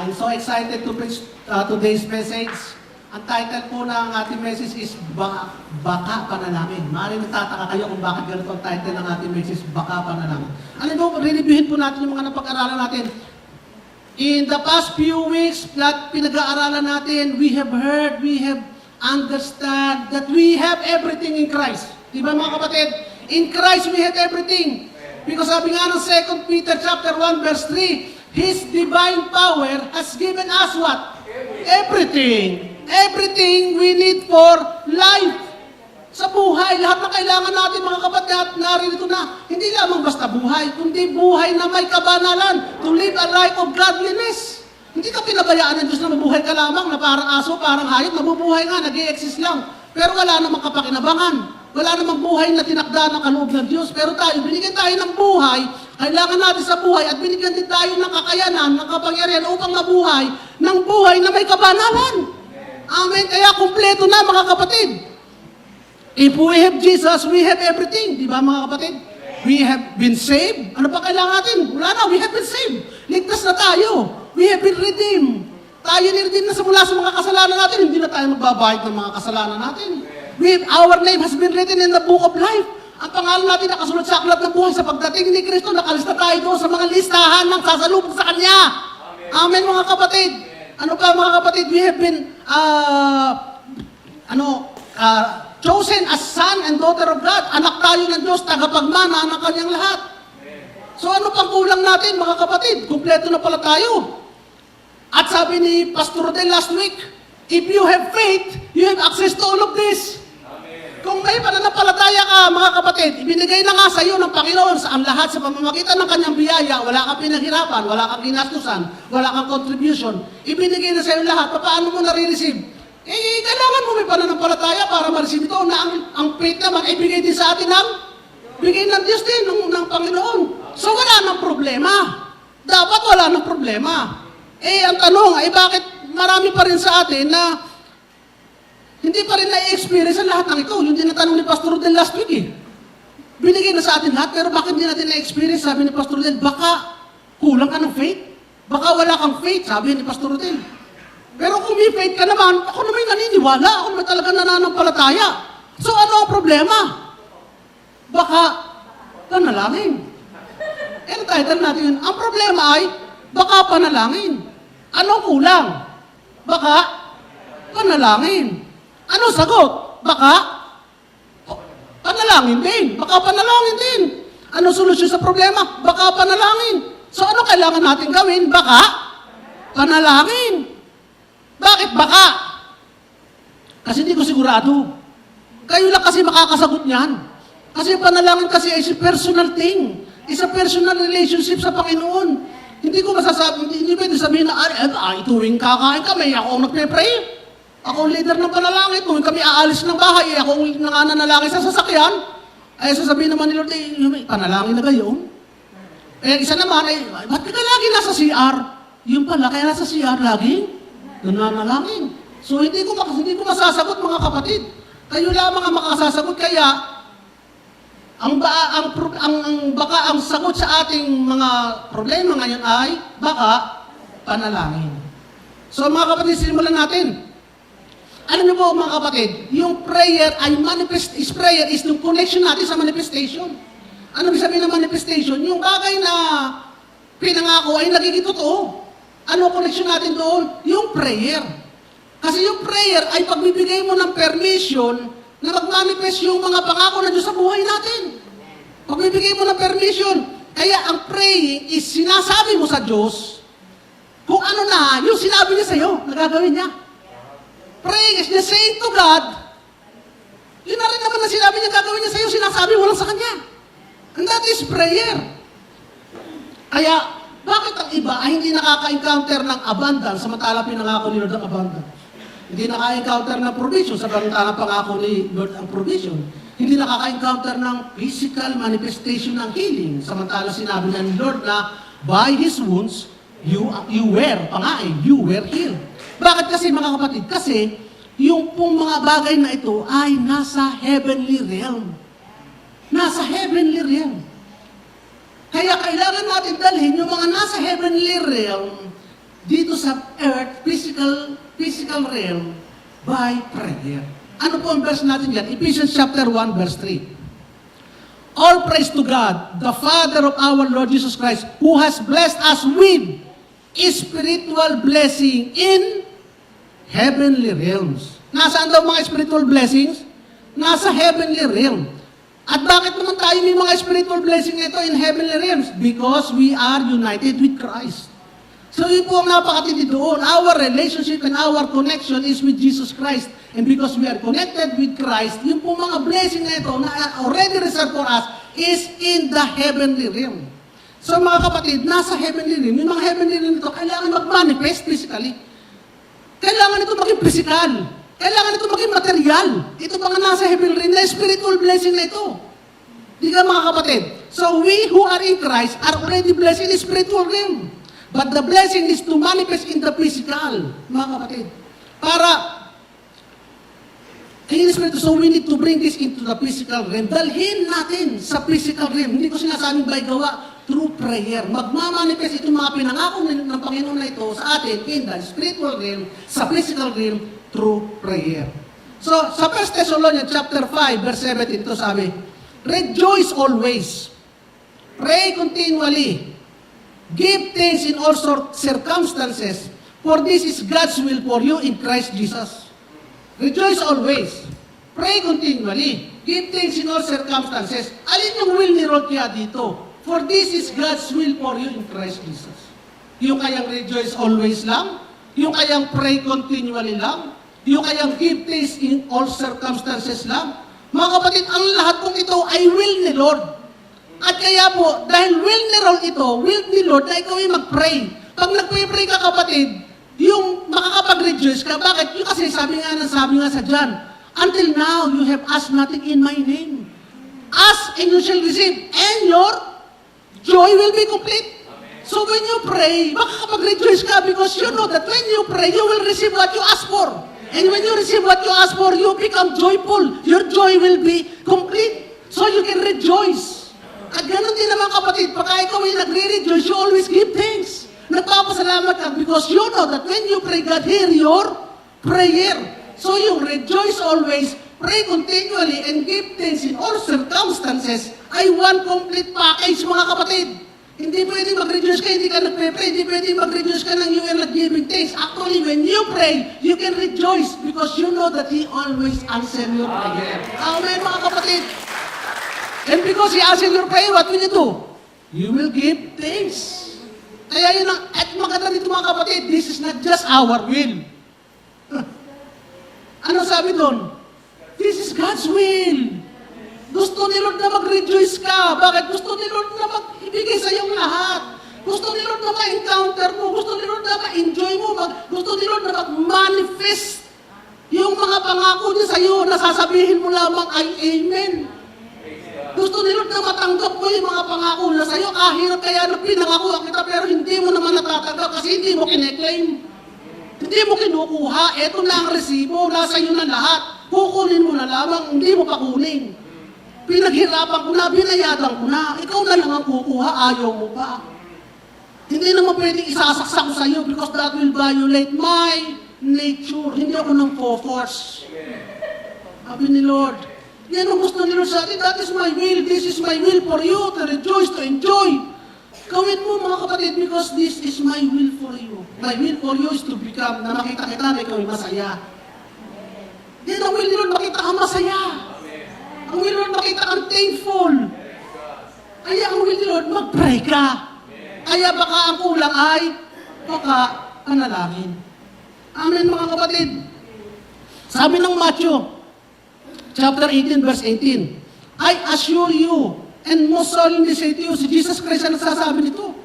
I'm so excited to preach today's message. Ang title po ng ating message is Baka Panalangin. Maaaring nagtataka kayo kung bakit ganito ang title ng ating message, Baka Panalangin. Alam mo, re-reviewin po natin yung mga napag-aralan natin. In the past few weeks, pinag-aaralan natin, we have heard, we have understand that we have everything in Christ. Diba mga kapatid? In Christ we have everything. Because sabi nga ng 2 Peter chapter 1 verse 3, His divine power has given us what? Everything. Everything we need for life. Sa buhay, lahat na kailangan natin mga kapatid, narito na. Hindi lamang basta buhay, kundi buhay na may kabanalan. To live a life of godliness. Hindi ka pinabayaan ng Diyos na mabuhay ka lamang, na parang aso, parang hayop, mabubuhay nga, nag-i-exist lang. Pero wala namang kapakinabangan. Wala namang buhay na tinakda ng kaloob ng Diyos. Pero tayo, binigyan tayo ng buhay, kailangan natin sa buhay, at binigyan din tayo ng kakayanan, ng kapangyarihan upang mabuhay ng buhay na may kabanalan. Amen. Kaya kumpleto na mga kapatid. If we have Jesus, we have everything. Di ba mga kapatid? We have been saved. Ano pa kailangan natin? Wala na, we have been saved. Ligtas na tayo. We have been redeemed. Tayo ni-redeem na mula sa mga kasalanan natin. Hindi na tayo magbabayad ng mga kasalanan natin. Our name has been written in the book of life. Ang pangalan natin nakasunod sa aklat ng buhay. Sa pagdating ni Kristo, nakalista tayo doon sa mga listahan ng sasalubong sa Kanya. Amen mga kapatid. Ano pa mga kapatid? We have been chosen as son and daughter of God. Anak tayo ng Diyos, tagapagmana ng Kanyang lahat. So ano pang kulang natin mga kapatid? Kumpleto na pala tayo. At sabi ni Pastor Rodel last week, if you have faith, you have access to all of this. Amen. Kung may pananampalataya ka, mga kapatid, ibinigay na nga sa iyo ng Panginoon sa ang lahat sa pamamagitan ng Kanyang biyaya, wala kang pinaghirapan, wala kang ginastusan, wala kang contribution. Ibinigay na sa iyo lahat. Paano mo nare-receive? Kailangan mo may pananampalataya para ma-receive ito na ang faith naman ay bigay din sa atin bigay ng Diyos din, ng Panginoon. So wala nang problema. Dapat wala nang problema. Ang tanong ay bakit marami pa rin sa atin na hindi pa rin na-experience ang lahat ng ito. Yung tinatanong ni Pastor Rodel last week Binigay na sa atin lahat, pero bakit hindi natin na-experience? Sabi ni Pastor Rodel, baka kulang ka ng faith. Baka wala kang faith, sabi ni Pastor Rodel. Pero kung may faith ka naman, ako naman naniniwala. Ako naman talaga nananampalataya. So ano ang problema? Baka panalangin. Ang title natin yun. Ang problema ay, baka panalangin. Ano kulang? Baka panalangin. Ano sagot? Baka panalangin din. Baka panalangin din. Ano solusyon sa problema? Baka panalangin. So ano kailangan natin gawin? Baka panalangin. Bakit baka? Kasi hindi ko sigurado. Kayo lang kasi makakasagot niyan. Kasi panalangin kasi ay personal thing. It's a personal relationship sa Panginoon. Hindi ko masasabi, hindi pwede sabihin na, tuwing kakain kami, ako ang nagpe-pray. Ako ang leader ng panalangin. Tuwing kami aalis ng bahay, ako ang nangananalangin sa sasakyan. Ay sasabihin naman ni Lord, panalangin na gayon. Isa naman, ba't ka lagi nasa CR? Yung pala, kaya nasa CR lagi, nananalangin. So hindi ko masasagot mga kapatid. Kayo lamang ang makasasagot, kaya baka ang sagot sa ating mga problema ngayon ay baka panalangin. So mga kapatid, simulan natin. Alam niyo po mga kapatid, yung prayer ay prayer is yung connection natin sa manifestation. Ano ibig sabihin ng manifestation? Yung bagay na pinangako ay nagiging totoo. Ano connection natin doon? Yung prayer. Kasi yung prayer ay pagbibigay mo ng permission na mag-manifest yung mga pangako na Diyos sa buhay natin. Pagbibigay mo ng permission. Kaya ang praying is sinasabi mo sa Diyos kung ano na yung sinabi niya sa iyo, nagagawin niya. Praying is just saying to God, yun na rin naman na sinabi niya gagawin niya sa iyo, sinasabi mo lang sa Kanya. And that is prayer. Kaya, bakit ang iba ay hindi nakaka-encounter ng abundance samantala pinangako ni Lord ang abundance? Hindi naka-encounter ng provision samantala pangako ni Lord ang provision. Hindi nakaka-encounter ng physical manifestation ng healing samantala sinabi ni Lord na by His wounds, you were healed. Bakit kasi mga kapatid? Kasi yung pong mga bagay na ito ay nasa heavenly realm. Nasa heavenly realm. Kaya kailangan natin dalhin yung mga nasa heavenly realm dito sa earth, physical realm, by prayer. Ano po ang verse natin yan? Ephesians chapter 1, verse 3. All praise to God, the Father of our Lord Jesus Christ, who has blessed us with spiritual blessing in heavenly realms. Nasaan daw mga spiritual blessings? Nasa heavenly realm. At bakit naman tayo may mga spiritual blessing ito in heavenly realms? Because we are united with Christ. So yun po ang napakatindi doon. Our relationship and our connection is with Jesus Christ. And because we are connected with Christ, yung po mga blessing na ito na already reserved for us is in the heavenly realm. So mga kapatid, nasa heavenly realm, yung mga heavenly realm ito, kailangan mag-manifest physically. Kailangan ito maging physical. Kailangan ito maging material. Ito mga nasa heavenly realm na spiritual blessing na ito. Di ka mga kapatid? So we who are in Christ are already blessed in the spiritual realm. But the blessing is to manifest in the physical, mga kapatid. So we need to bring this into the physical realm. Dalhin natin sa physical realm. Hindi ko sinasabing by gawa, through prayer. Magmamanifest itong mga pinangako ng Panginoon na ito sa atin in the spiritual realm, sa physical realm, through prayer. So, sa 1 Thessalonians chapter 5, verse 17, ito sabi, rejoice always, pray continually, give thanks in all circumstances, for this is God's will for you in Christ Jesus. Rejoice always. Pray continually. Give thanks in all circumstances. Alin yung will ni Lord kaya dito? For this is God's will for you in Christ Jesus. Yung kayang rejoice always lang? Yung kayang pray continually lang? Yung kayang give thanks in all circumstances lang? Mga kapatid, ang lahat kong ito ay will ni Lord. At kaya po, dahil will ni Lord na ikaw ay mag-pray. Pag nag-pray ka kapatid, yung makakapag-rejoice ka, bakit? Yung kasi sabi nga sa John, until now you have asked nothing in my name. Ask and you shall receive, and your joy will be complete. So when you pray, makakapag-rejoice ka because you know that when you pray, you will receive what you ask for. And when you receive what you ask for, you become joyful. Your joy will be complete. So you can rejoice. At ganun din naman kapatid, pagka ikaw ay nagre-rejoice, you always give thanks. Nagpapasalamat ka because you know that when you pray, God hear your prayer. So you rejoice always, pray continually, and give thanks in all circumstances ay one complete package mga kapatid. Hindi pwede mag-rejoice ka, hindi ka nagpe-pray, hindi pwede mag-rejoice ka nang you are not giving thanks. Actually, when you pray, you can rejoice because you know that He always answers your prayer. Amen mga kapatid. And because He answers your prayer, what will you do? You will give thanks. Kaya yun ang, at maganda dito mga kapatid, this is not just our will. Ano sabi doon? This is God's will. Gusto ni Lord na mag-rejoice ka. Bakit? Gusto ni Lord na mag-ibigay sa iyong lahat. Gusto ni Lord na ma-encounter mo. Gusto ni Lord na ma-enjoy mo. Gusto ni Lord na mag-manifest yung mga pangako niya sa iyo na sasabihin mo lamang ay Amen. Gusto ni Lord na matanggap mo yung mga pangako na sa iyo. Hirap kaya na pinangako kita pero hindi mo naman natatanggap kasi hindi mo kine-claim. Hindi mo kinukuha. Eto na ang resibo. Nasa iyo na lahat. Kukunin mo na lamang. Hindi mo pa kunin. Pinaghirapan ko na, binayadan ko na. Ikaw na lang ang kukuha. Ayaw mo pa. Hindi naman pwedeng isasaksak ko sa iyo because that will violate my nature. Hindi ako nang force. Sabi ni Lord, yan ang gusto ni Lord sa atin. That is my will. This is my will for you to rejoice, to enjoy. Gawin mo mga kapatid because this is my will for you. My will for you is to become, na makita kita na ikaw ay masaya. Yan ang will ni Lord, makita kang masaya. Ang will ni Lord, makita kang thankful. Kaya ang will ni Lord, mag-pray ka. Kaya baka ang kulang ay, baka panalangin. Amen mga kapatid. Sabi ng Matthew, chapter 18, verse 18, I assure you, and most solemnly say to you, si Jesus Christ ang nagsasabi nito.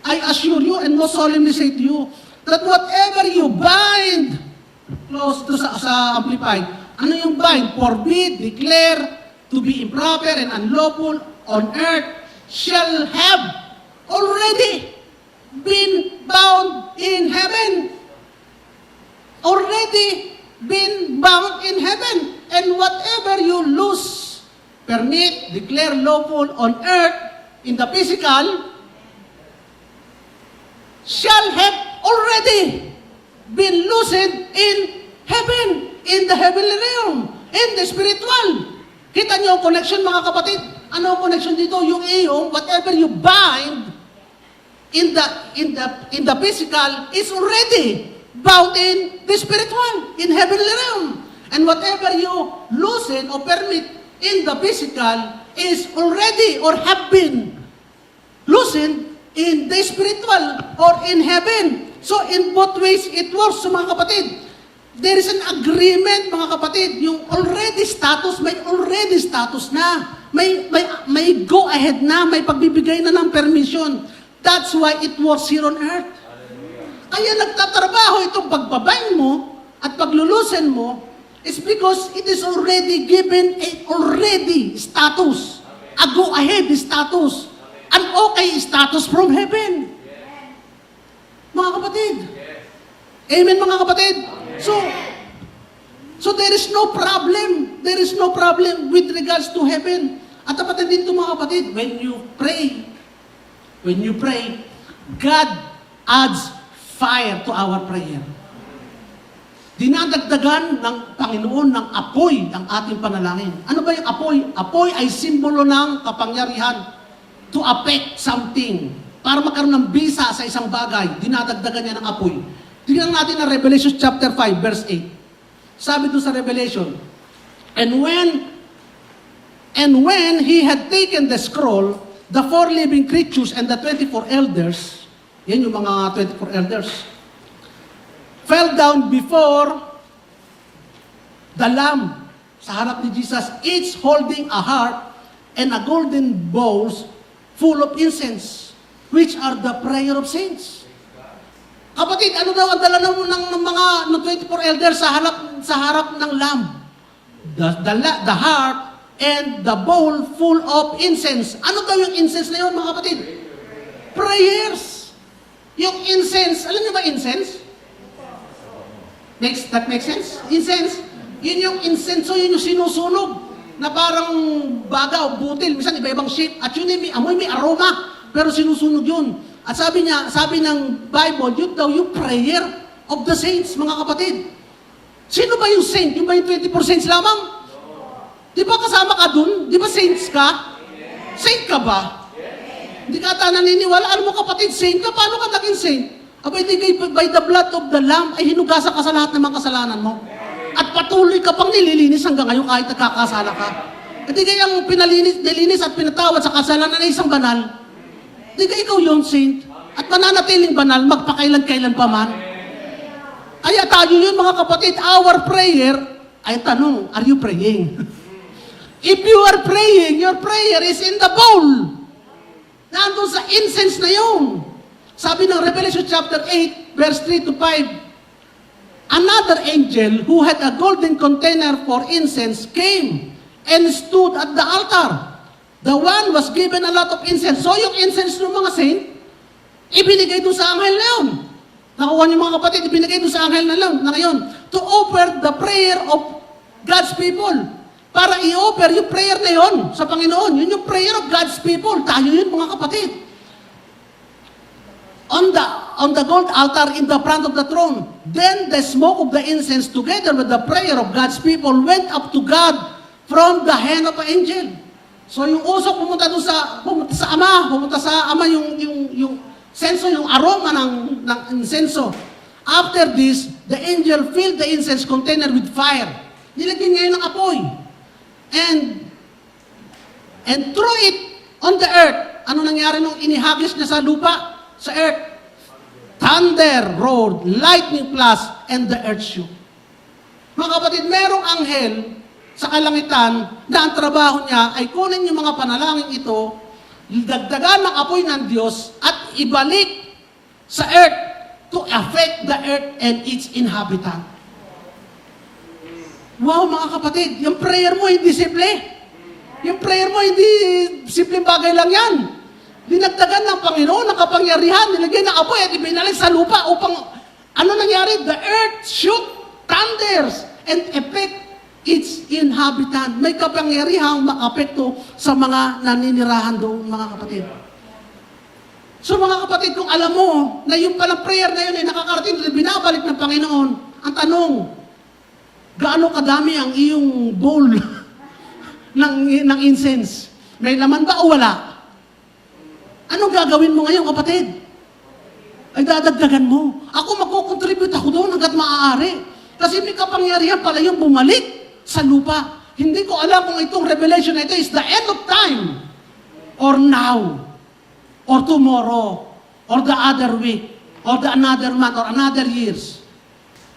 I assure you, and most solemnly say to you, that whatever you bind, close to sa Amplified, ano yung bind? Forbid, declare, to be improper and unlawful on earth, shall have already been bound in heaven. Already been bound in heaven. And whatever you loose, permit, declare lawful on earth, in the physical, shall have already been loosened in heaven, in the heavenly realm, in the spiritual. Kita niyo ang connection, mga kapatid? Ano ang connection dito? Yung iyong, whatever you bind in the physical is already bound in the spiritual, in heavenly realm. And whatever you loosen or permit in the physical is already or have been loosened in the spiritual or in heaven. So in both ways, it works, so mga kapatid. There is an agreement, mga kapatid. Yung already status, may already status na. May go ahead na, may pagbibigay na ng permission. That's why it works here on earth. Kaya nagtatrabaho itong pagbabain mo at paglulusen mo is because it is already given a already status. A go ahead status. An okay status from heaven. Mga kapatid. Amen, mga kapatid. So there is no problem. There is no problem with regards to heaven. At kapatid dito, mga kapatid, when you pray, God adds fire to our prayer. Dinadagdagan ng Panginoon ng apoy ang ating panalangin. Ano ba yung apoy? Apoy ay simbolo ng kapangyarihan to affect something. Para magkaroon ng bisa sa isang bagay, dinadagdagan niya ng apoy. Tingnan natin ang Revelation chapter 5, verse 8. Sabi doon sa Revelation, And when he had taken the scroll, the 4 living creatures and the 24 elders, yan yung mga 24 elders, fell down before the Lamb sa harap ni Jesus, each holding a harp and a golden bowls full of incense, which are the prayer of saints. Kapatid, ano daw ang dala ng mga 24 elders sa harap ng Lamb? The harp and the bowl full of incense. Ano daw yung incense na yun, mga kapatid? Prayers. Yung incense, alam niyo ba incense? That makes sense? Incense. Yun yung incense, so yun yung sinusunog na parang baga o butil, minsan iba-ibang shape, at yun may amoy, may aroma, pero sinusunog yun. At sabi ng Bible, yun daw yung prayer of the saints, mga kapatid. Sino ba yung saint? Yung ba yung 24 saints lamang? Di ba kasama ka dun? Di ba saints ka? Saint ka ba? Hindi ka ata naniniwala. Alam mo kapatid, saint ka? Paano ka naging saint? Abay, by the blood of the Lamb, ay hinugasan ka sa lahat ng mga kasalanan mo. At patuloy ka pang nililinis hanggang ngayon kahit nagkakasala ka. At di kayang nilinis at pinatawad sa kasalanan ng isang banal. Di ka ikaw yung saint. At mananatiling banal, magpakailan-kailan pa man. Kaya tayo yun, mga kapatid, our prayer, ay tanong, are you praying? If you are praying, your prayer is in the bowl. Nandun sa incense na yun. Sabi ng Revelation chapter 8, verse 3 to 5, Another angel who had a golden container for incense came and stood at the altar. The one was given a lot of incense. So yung incense ng mga saint, ibinigay doon sa anghel na yun. Nakuha niyo mga kapatid, ibinigay doon sa anghel na ngayon to offer the prayer of God's people. Para i-offer yung prayer na yun sa Panginoon. Yun yung prayer of God's people. Tayo yun mga kapatid. On the gold altar in the front of the throne. Then the smoke of the incense together with the prayer of God's people went up to God from the hand of an angel. So yung usok pumunta sa Ama yung senso, yung aroma ng insenso. After this, the angel filled the incense container with fire. Nilagyan ngayon ng apoy. And threw it on the earth. Ano nangyari nung inihagis niya sa lupa? Sa earth. Thunder roared, lightning flashed, and the earth shook. Mga kapatid, merong anghel sa kalangitan na ang trabaho niya ay kunin yung mga panalangin ito, dagdagan ng apoy ng Diyos at ibalik sa earth to affect the earth and its inhabitant. Wow, mga kapatid, yung prayer mo hindi simple. Yung prayer mo hindi simpleng bagay lang yan. Dinagdagan ng Panginoon ng kapangyarihan, nilagyan ng apoy at ibinalik sa lupa upang ano nangyari? The earth shook, thunders, and affect its inhabitant. May kapangyarihang makapekto sa mga naninirahan doon, mga kapatid. So mga kapatid, kung alam mo na yung palang prayer na yun ay nakakarating at binabalik ng Panginoon, ang tanong, gaano kadami ang iyong bowl ng incense? May laman ba o wala? Anong gagawin mo ngayon, kapatid? Ay dadagdagan mo. Ako magkukontribute ako doon hanggat maaari. Kasi may kapangyarihan pala yung bumalik sa lupa. Hindi ko alam kung itong revelation na ito is the end of time or now. Or tomorrow, or the other week, or the another month, or another years.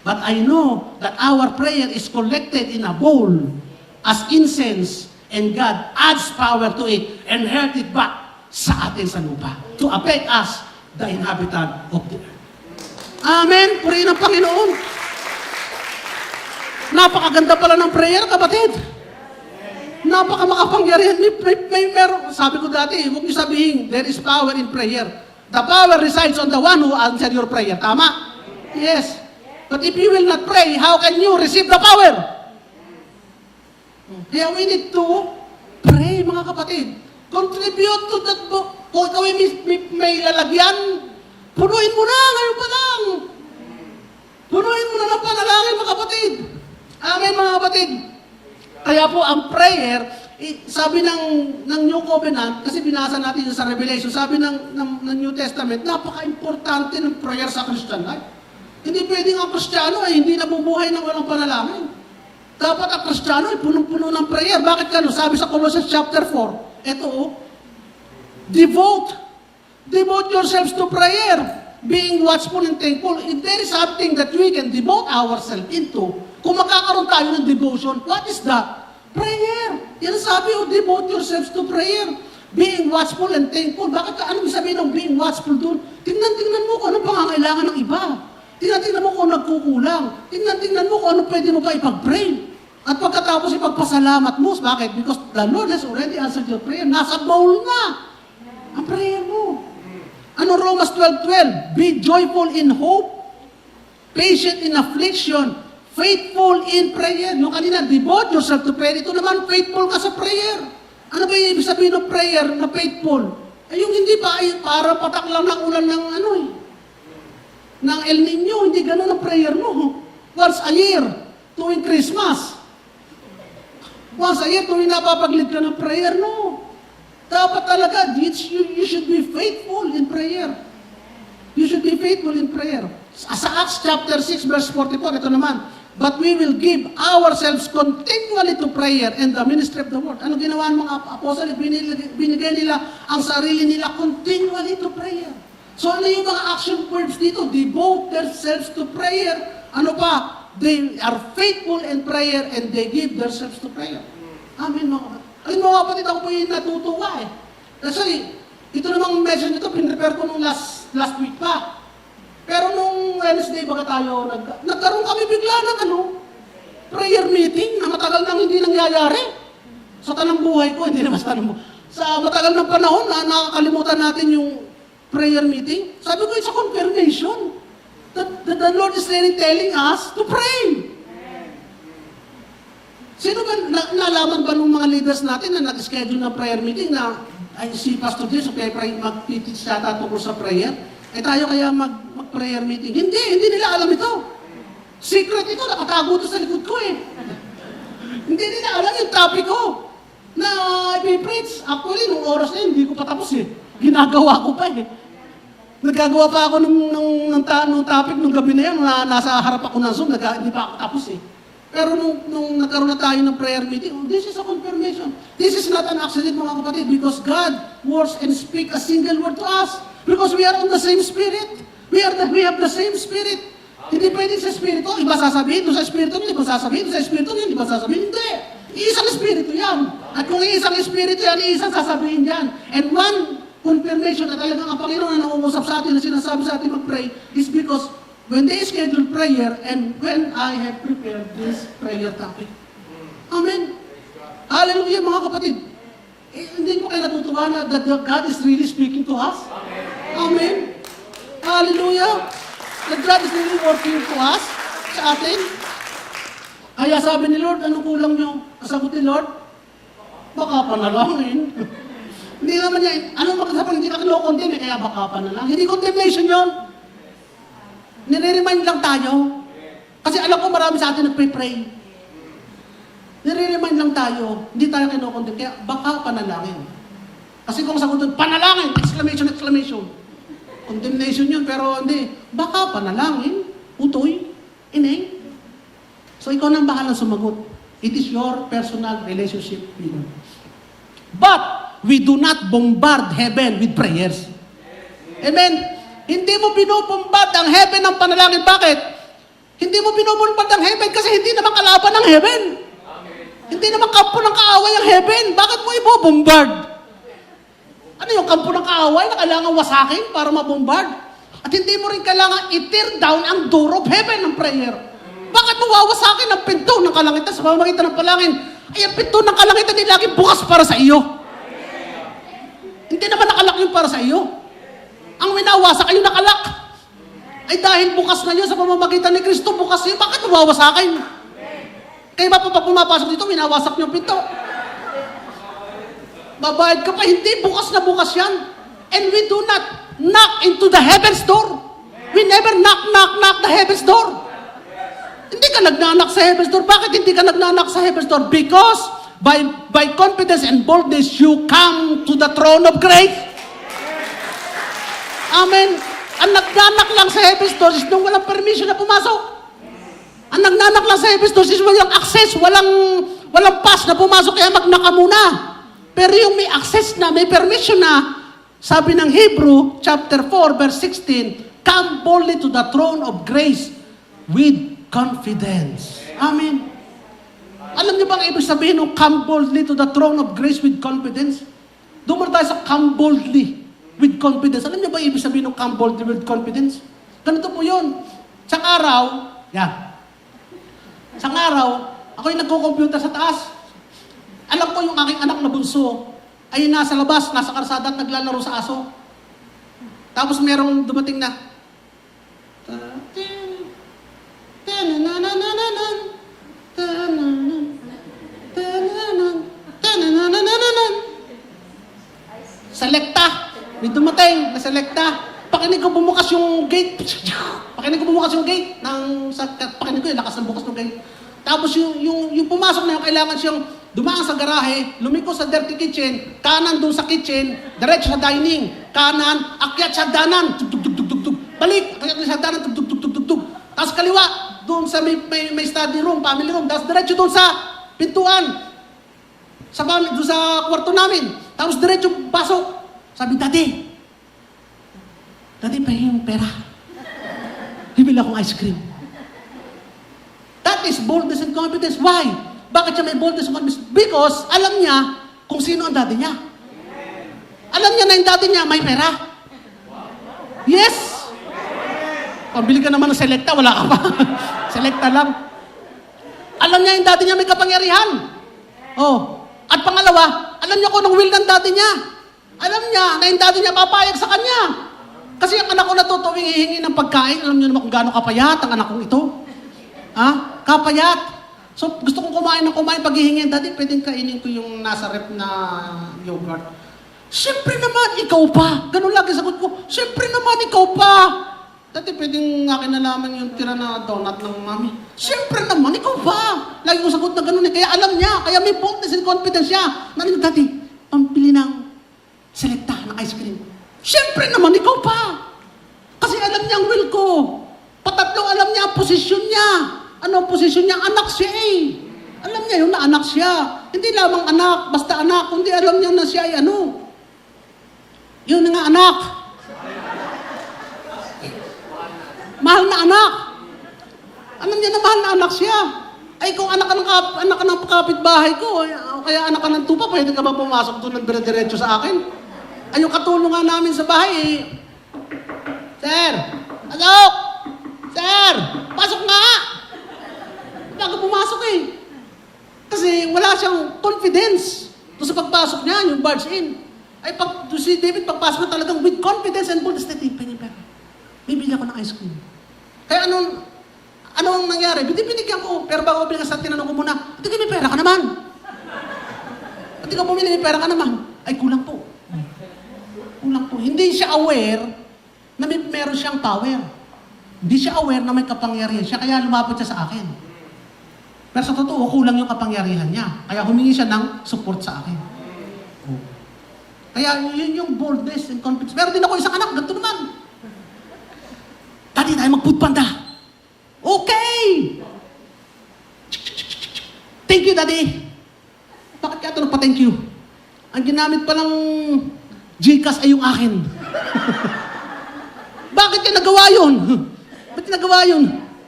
But I know that our prayer is collected in a bowl as incense, and God adds power to it and hurls it back sa atin sa lupa to affect us, the inhabitant of the earth. Amen! Purihin ang Panginoon. Napakaganda pala ng prayer, kapatid. Napaka-makapangyarihan. May meron. Sabi ko dati, huwag niyo sabihin, there is power in prayer. The power resides on the one who answered your prayer. Tama? Yes. But if you will not pray, how can you receive the power? Kaya we need to pray, mga kapatid. Contribute to that book. Kung ikaw may lalagyan, punuin mo na, ngayon pa lang. Punuin mo na ng panalangin, mga kapatid. Amen, mga kapatid. Kaya po ang prayer, sabi ng New Covenant, kasi binasa natin yun sa Revelation, sabi ng New Testament, napaka-importante ng prayer sa Christian life. Hindi pwedeng ang Kristiyano ay hindi nabubuhay ng walang panalangin. Dapat ang Kristiyano ay punong-puno ng prayer. Bakit kano? Sabi sa Colossians chapter 4, eto devote yourselves to prayer, being watchful and thankful. If there is something that we can devote ourselves into, kung makakaroon tayo ng devotion, what is that? Prayer. Yan sabi, devote yourselves to prayer. Being watchful and thankful. Bakit ka, ano sabihin ng being watchful doon? Tingnan mo kung anong pangangailangan ng iba. Tingnan mo kung nagkukulang. Tingnan mo kung ano pwede mo pa ipag-pray. At pagkatapos ipagpasalamat mo. Bakit? Because the Lord has already answered your prayer. Nasa bowl na ang prayer mo. Ano Romans 12:12? Be joyful in hope, patient in affliction, faithful in prayer. Yung kanina, devote yourself to prayer. Ito naman, faithful ka sa prayer. Ano ba yung ibig sabihin ng prayer na faithful? Ay yung hindi pa, ay para patak lang ng ulan ng ng El Nino. Hindi ganun ang prayer mo. Once a year, tuwing Christmas. Once a year, tuwing napapaglid ka ng prayer, no. Dapat talaga, you should be faithful in prayer. You should be faithful in prayer. Sa Acts chapter 6, verse 44, ito naman, but we will give ourselves continually to prayer and the ministry of the word. Ano ginawa ng mga apostle? Binigay nila ang sarili nila continually to prayer. So ano yung mga action verbs dito? Devote themselves to prayer. Ano pa? They are faithful in prayer and they give themselves to prayer. Amen, mga kapatid. Alam mo, kapatid, ako po yung natutuwa eh. Kasi, ito namang message nito, pinrepare ko nung last week pa. Pero nung Wednesday, baga tayo, nagkaroon kami bigla ng prayer meeting na matagal nang hindi nangyayari. Sa tanang buhay ko, hindi naman sa tanang buhay. Sa matagal ng panahon na nakakalimutan natin yung prayer meeting. Sabi ko, it's a confirmation that the Lord is really telling us to pray. Sino ba, nalaman ba ng mga leaders natin na nag-schedule ng prayer meeting na ay si Pastor James, mag-teach yata tungkol sa prayer? Eh tayo kaya mag-prayer meeting? Hindi nila alam ito. Secret ito, nakatago ito sa likod ko eh. Hindi nila alam yung topic ko na i-preach. Actually, nung oras na yun, hindi ko pa tapos eh. Ginagawa ko pa eh. Nagagawa pa ako ng topic nung gabi na yun, na nasa harap ako ng Zoom, hindi pa ako tapos eh. Pero nung nagkaroon na tayo ng prayer meeting, this is a confirmation. This is not an accident, mga kapatid, because God works and speak a single word to us. Because we are on the same spirit. We have the same spirit. Hindi pwedeng sa spirito, iba sasabihin, doon sa spirito niya, iba sasabihin, doon sa spirito niya, iba sasabihin, hindi. Iisang spirito yan. At kung iisang spirito yan, iisang sasabihin yan. And one confirmation na talagang ang Panginoon na nangungusap sa atin, na sinasabi sa atin mag-pray, is because when they schedule prayer and when I have prepared this prayer topic. Amen. Hallelujah, mga kapatid. Hindi ko kayo natutuwa na that God is really speaking to us? Amen. Hallelujah. That God is really working to us, sa atin. Kaya sabi ni Lord, anong kulang nyo? Kasagot ni Lord, baka panalangin. Hindi naman niya, ano magkasapang hindi ka kino-condemn, kaya baka pa na lang. Hindi condemnation yun. Nire-remind lang tayo. Kasi alam ko marami sa atin nagpray-pray. Nire-remind lang tayo, hindi tayo kino-condemn, kaya baka panalangin. Kasi kung sagot doon, panalangin! Exclamation, exclamation. Condemnation yun, pero hindi. Baka panalangin, utoy, ineng. So ikaw nang bahala sumagot. It is your personal relationship with God. But, we do not bombard heaven with prayers. Amen? Hindi mo binubombard ang heaven ng panalangin. Bakit? Hindi mo binubombard ang heaven kasi hindi naman kalaban ng heaven. Hindi naman kampo ng kaaway ang heaven. Bakit mo ibobombard? Ano yung kampo ng kaaway na kailangan wasakin para mabombard? At hindi mo rin kailangan i-tear down ang door of heaven ng prayer. Bakit mo wawasakin ang pinto ng kalangitan sa pamamagitan ng palangin? Ay, ang pinto ng kalangitan ay laging bukas para sa iyo. Hindi naman nakalak yun para sa iyo. Ang winawasak ay yung nakalak. Ay dahil bukas na yun sa pamamagitan ni Kristo, bukas yun. Bakit mo wawasakin? Kaya ba pag pumapasok dito, winawasak niyo ang pinto? Babayad ka pa, hindi. Bukas na bukas yan. And we do not knock into the heaven's door. We never knock the heaven's door. Hindi ka nagnanak sa heaven's door. Bakit hindi ka nagnanak sa heaven's door? Because by confidence and boldness, you come to the throne of grace. Amen. Ang nagnanak lang sa heaven's door is nung walang permission na pumasok. Ang nagnanak lang sa heaven's door is walang access, walang pass na pumasok, kaya magnaka muna. Pero yung may access na, may permission na, sabi ng Hebrew, chapter 4, verse 16, come boldly to the throne of grace with confidence. Amen. Alam niyo ba ang ibig sabihin ng come boldly to the throne of grace with confidence? Doon tayo sa come boldly with confidence. Alam niyo ba ang ibig sabihin ng come boldly with confidence? Ganito po yun. Sa araw, ako yung nagko-computer sa taas. Alam ko yung aking anak na bunso ay nasa labas, nasa karsada at naglalaro sa aso. Tapos merong dumating na, selekta. May dumating na selekta. Pakinig ko bumukas yung gate. Pakinig ko yung lakas ng bukas ng gate. Tapos yung pumasok na yung kailangan siyang dumaan sa garahe, lumiko sa dirty kitchen, kanan doon sa kitchen, diretso sa dining, kanan, akyat sa danan, tug, balik, akyat sa danan, tug. Tapos kaliwa, doon sa may study room, family room, tapos diretso doon sa pintuan, doon sa kwarto namin. Tapos diretso pasok. Sabi, Daddy, pahingin pera. Bibili akong ice cream. That is boldness and confidence. Why? Bakit siya may boldness and confidence? Because alam niya kung sino ang daddy niya. Alam niya na yung daddy niya may pera. Yes! Pambili ka naman ng selekta, wala ka pa. Selekta lang. Alam niya yung daddy niya may kapangyarihan. Oh. At pangalawa, alam niya kung anong will ng daddy niya. Alam niya na yung daddy niya papayag sa kanya. Kasi ang anak ko na to, tuwing hihingi ng pagkain, alam niyo naman kung gaano kapayat ang anak kong ito. Kapayat. So, gusto kong kumain, pag hihingin, Daddy, pwedeng kainin ko yung nasa rep na yogurt. Siyempre naman, ikaw pa. Ganun lagi sagot ko, siyempre naman, ikaw pa. Daddy, pwedeng akin na lamang yung tira na donut ng mami. Siyempre naman, ikaw pa. Lagi ko sagot na ganun eh. Kaya alam niya, kaya may boldness and confidence siya. Narinig, Daddy, pampili ng selekta ng ice cream. Siyempre naman, ikaw pa. Kasi alam niya ang will ko. Patatlong alam niya ang posisyon niya. Ano ang posisyon niya? Anak siya eh. Alam niya yung na anak siya. Hindi lamang anak, basta anak. Kundi alam niya na siya ay ano. Yun nga anak. Mahal na anak. Alam niya na mahal na anak siya. Ay kung anak ka ng kapitbahay ko, o kaya anak ka ng tupa, pwede ka ba pumasok doon ng dire-diretso sa akin? Ay yung katulungan namin sa bahay eh. Sir! Pasok! Sir! Pasok nga! Hindi ka pumasok eh. Kasi wala siyang confidence. Doon sa pagpasok niya, yung barge in. Ay si David pagpasok na talagang with confidence and boldness, Daddy, bibili ako ng ice cream. Kaya anong nangyari? Binigyan ko. Pero bago binigyan sa tinanong ko muna, may pera ka naman. Hindi ka bumili, may pera ka naman. Ay kulang po. Kulang po. Hindi siya aware na meron siyang power. Hindi siya aware na may kapangyarihan siya, kaya lumapit siya sa akin. Pero sa totoo, kulang yung kapangyarihan niya. Kaya humingi siya ng support sa akin. Oh. Kaya yun yung boldness and confidence. Meron din ako isang anak, ganito naman. Daddy, tayo mag-food panda. Okay! Thank you, Daddy. Bakit kaya ito nagpa-thank you? Ang ginamit palang Gcash ay yung akin. Bakit niya nagawa yun? Ba't niya nagawa yun?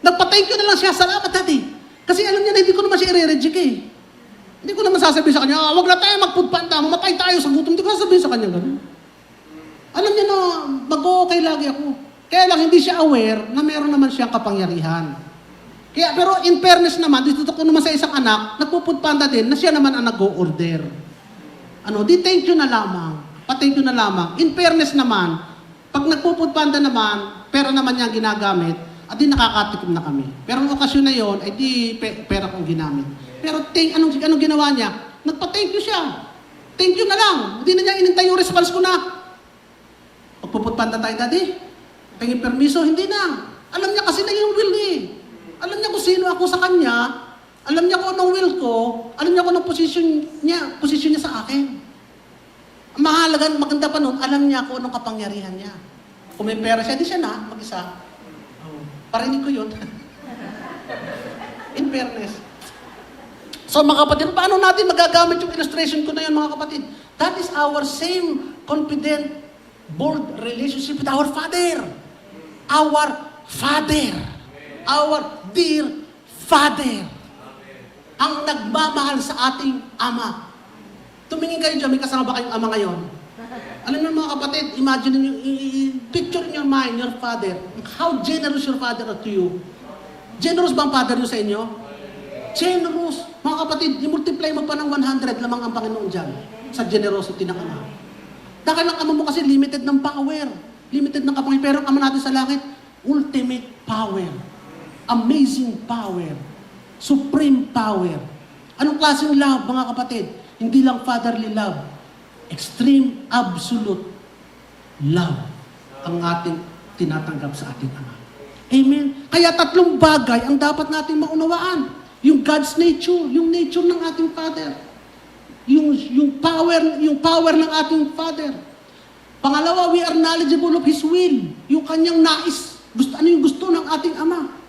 Nagpa-thank you na lang siya. Salamat, Daddy. Kasi alam niya na hindi ko naman siya i-reject eh. Hindi ko naman sasabihin sa kanya, wag na tayo mag-food panda, mamatay tayo sa gutom. Hindi ko sasabihin sa kanya gano'n. Alam niya na mag-okay lagi ako. Kaya lang hindi siya aware na meron naman siyang kapangyarihan. Kaya, pero in fairness naman, dito ko naman sa isang anak, nagpo-food panda din, na siya naman ang nag-o-order. Di thank you na lamang. Pa-thank you na lamang. In fairness naman, pag nagpo-food panda naman, pera naman niya ang ginagamit, at di nakakatikim na kami. Pero ang okasyon na yon, ay di pera kong ginamit. Pero anong ginawa niya? Nagpa-thank you siya. Thank you na lang. Hindi na niya inintay yung response ko na. Pagpo-food panda tayo, Daddy, pahingin permiso, hindi na. Alam niya kasi na yung will eh. Alam niya kung sino ako sa kanya, alam niya kung anong will ko, alam niya kung anong position niya sa akin. Ang mahalaga, maganda pa nun, alam niya kung anong kapangyarihan niya. Kung may pera siya, di siya na, mag-isa. Parinig ko yun. In fairness. So mga kapatid, paano natin magagamit yung illustration ko na yun, mga kapatid? That is our same confident, bold relationship with our Father. Our Father. Our dear Father. Ang nagmamahal sa ating Ama. Tumingin kayo dyan, may kasama ba kayong Ama ngayon? Alam niyo mga kapatid, imagine niyo, picture in your mind, your Father. How generous your Father to you. Generous ba ang Father niyo sa inyo? Generous. Mga kapatid, i-multiply mo pa ng 100 lamang ang Panginoon dyan sa generosity ng Ama. Dahil ang Ama mo kasi limited ng power. Limited ng kapangyarihan. Pero ang Ama natin sa langit, ultimate power. Amazing power. Supreme power. Anong klaseng love, mga kapatid? Hindi lang fatherly love. Extreme, absolute love ang ating tinatanggap sa ating Ama. Amen? Kaya tatlong bagay ang dapat natin maunawaan. Yung God's nature, yung nature ng ating Father. Yung power ng ating Father. Pangalawa, we are knowledgeable of His will. Yung kanyang nais. Ano yung gusto ng ating Ama.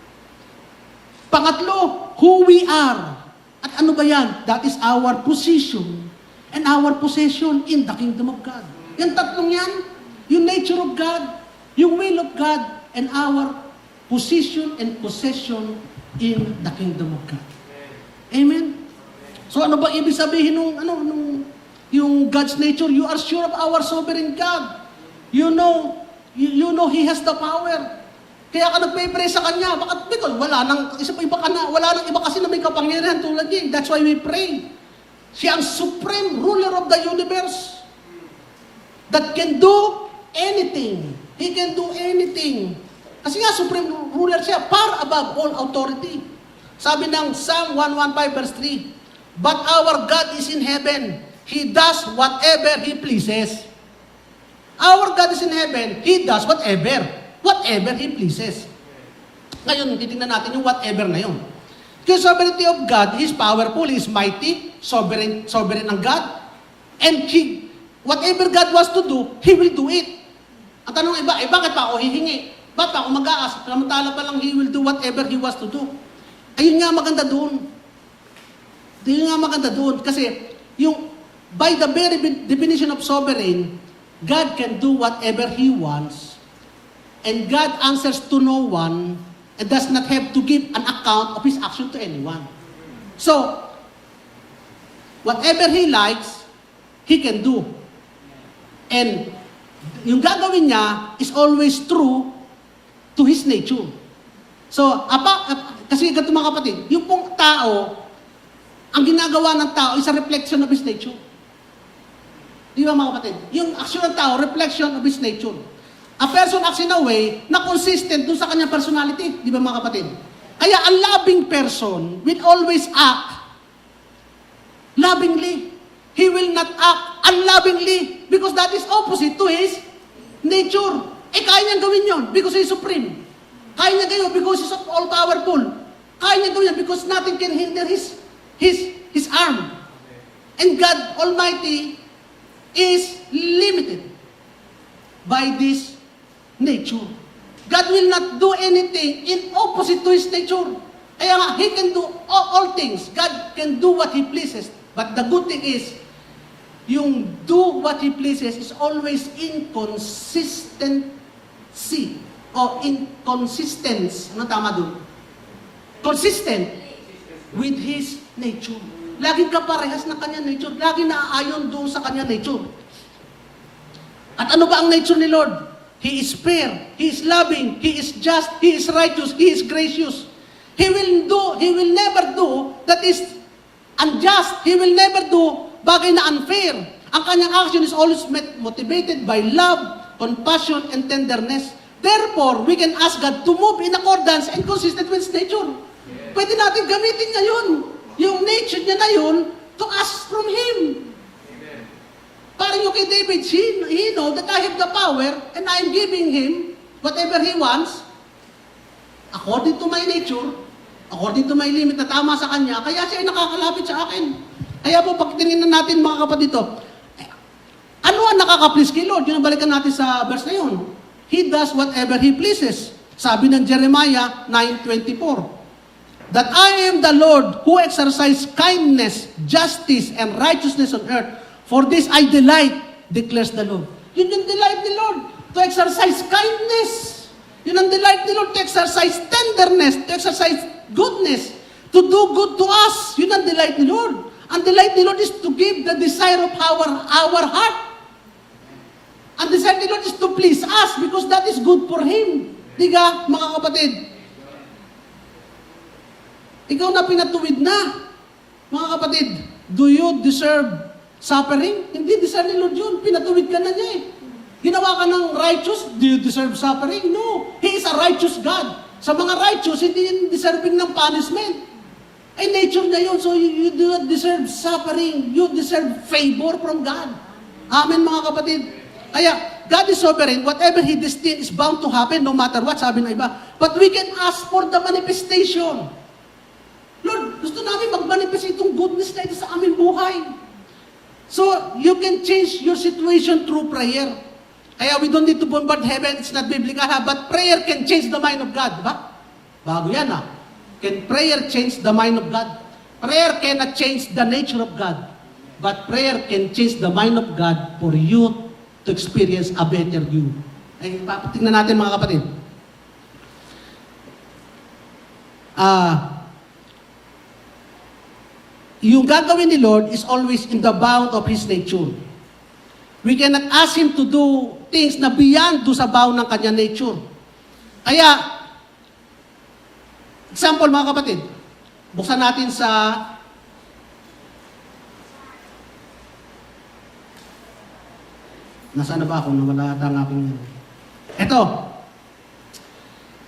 Pangatlo, who we are. At ano ba yan? That is our position and our possession in the kingdom of God. Yan tatlong yan, yung nature of God, yung will of God, and our position and possession in the kingdom of God. Amen? So ano ba ibig sabihin yung God's nature? You are sure of our sovereign God. You know He has the power. Kaya ka nagpe-pray sa Kanya. Bakit? Because wala nang iba kasi na may kapangyarihan tulad niya. That's why we pray. Siya ang supreme ruler of the universe that can do anything. He can do anything. Kasi nga, supreme ruler siya, far above all authority. Sabi ng Psalm 115 verse 3, but our God is in heaven. He does whatever He pleases. Our God is in heaven. He does whatever He pleases. Ngayon, titingnan natin yung whatever na yun. The sovereignty of God, He is powerful, He is mighty, sovereign ng God, and whatever God wants to do, He will do it. Ang tanong iba, bakit pa ako hihingi? Bakit pa ako mag-aas? Samantala pa lang He will do whatever He wants to do. Ayun nga maganda doon. Kasi, by the very definition of sovereign, God can do whatever He wants, and God answers to no one, and does not have to give an account of His action to anyone. So, whatever He likes, He can do. And yung gagawin niya is always true to His nature. So, kasi ganito mga kapatid, yung pong tao, ang ginagawa ng tao is a reflection of His nature. Di ba mga kapatid? Yung action ng tao, reflection of His nature. A person acts in a way na consistent dun sa kanyang personality. Di ba mga kapatid? Kaya a loving person will always act lovingly. He will not act unlovingly. because that is opposite to His nature. Eh, kaya niyang gawin yon because He is supreme. Kaya niya gawin because He's all-powerful. Kaya niya gawin yan because nothing can hinder His arm. And God Almighty is limited by this nature. God will not do anything in opposite to His nature. Kaya nga, He can do all things. God can do what He pleases. But the good thing is, yung do what He pleases is always inconsistency o inconsistence. Ano tama doon? Consistent with His nature. Laging kaparehas ng kanya nature. Laging naaayon doon sa kanya nature. At ano ba ang nature ni Lord? He is fair, He is loving, He is just, He is righteous, He is gracious. He will never do that is unjust. He will never do bagay na unfair. Ang kanyang action is always motivated by love, compassion, and tenderness. Therefore, we can ask God to move in accordance and consistent with His nature. Pwede natin gamitin ngayon yung nature niya na yun to ask from Him. Parang yung kay David, he know that I have the power and I am giving him whatever he wants according to my nature, according to my limit na tama sa kanya, kaya siya ay nakakalapit sa akin. Kaya po, pag tinignan natin mga kapatid ito, ano ang nakaka-please kay Lord? Yung balikan natin sa verse na yun. He does whatever He pleases. Sabi ng Jeremiah 9:24, that I am the Lord who exercise kindness, justice, and righteousness on earth. For this I delight, declares the Lord. Yun yung delight ni Lord, to exercise kindness. Yun ang delight ni Lord, to exercise tenderness, to exercise goodness, to do good to us. Yun ang delight ni Lord. Ang delight ni Lord is to give the desire of our heart. Ang desire ni Lord is to please us because that is good for Him. Diga, mga kapatid? Ikaw na pinatuwid na. Mga kapatid, do you deserve suffering? Hindi deserve ni Lord yun. Pinatuwid ka na niya eh. Ginawa ka ng righteous, do you deserve suffering? No. He is a righteous God. Sa mga righteous, hindi yun deserving ng punishment. Ay, nature niya yun. So you do not deserve suffering. You deserve favor from God. Amen, mga kapatid. Kaya, God is sovereign. Whatever He destined is bound to happen no matter what, sabi ng iba. But we can ask for the manifestation. Lord, gusto namin mag-manifest itong goodness na ito sa aming buhay. So, you can change your situation through prayer. Kaya we don't need to bombard heaven. It's not biblical, ha? But prayer can change the mind of God. Diba? Bago yan, ha? Can prayer change the mind of God? Prayer cannot change the nature of God. But prayer can change the mind of God for you to experience a better you. Ay, tingnan natin mga kapatid. Yung gagawin ni Lord is always in the bound of His nature. We cannot ask Him to do things na beyond do sa bound ng kanya nature. Kaya, example mga kapatid, buksan natin sa nasaan na ba ako? Nawala ata ang aking ito.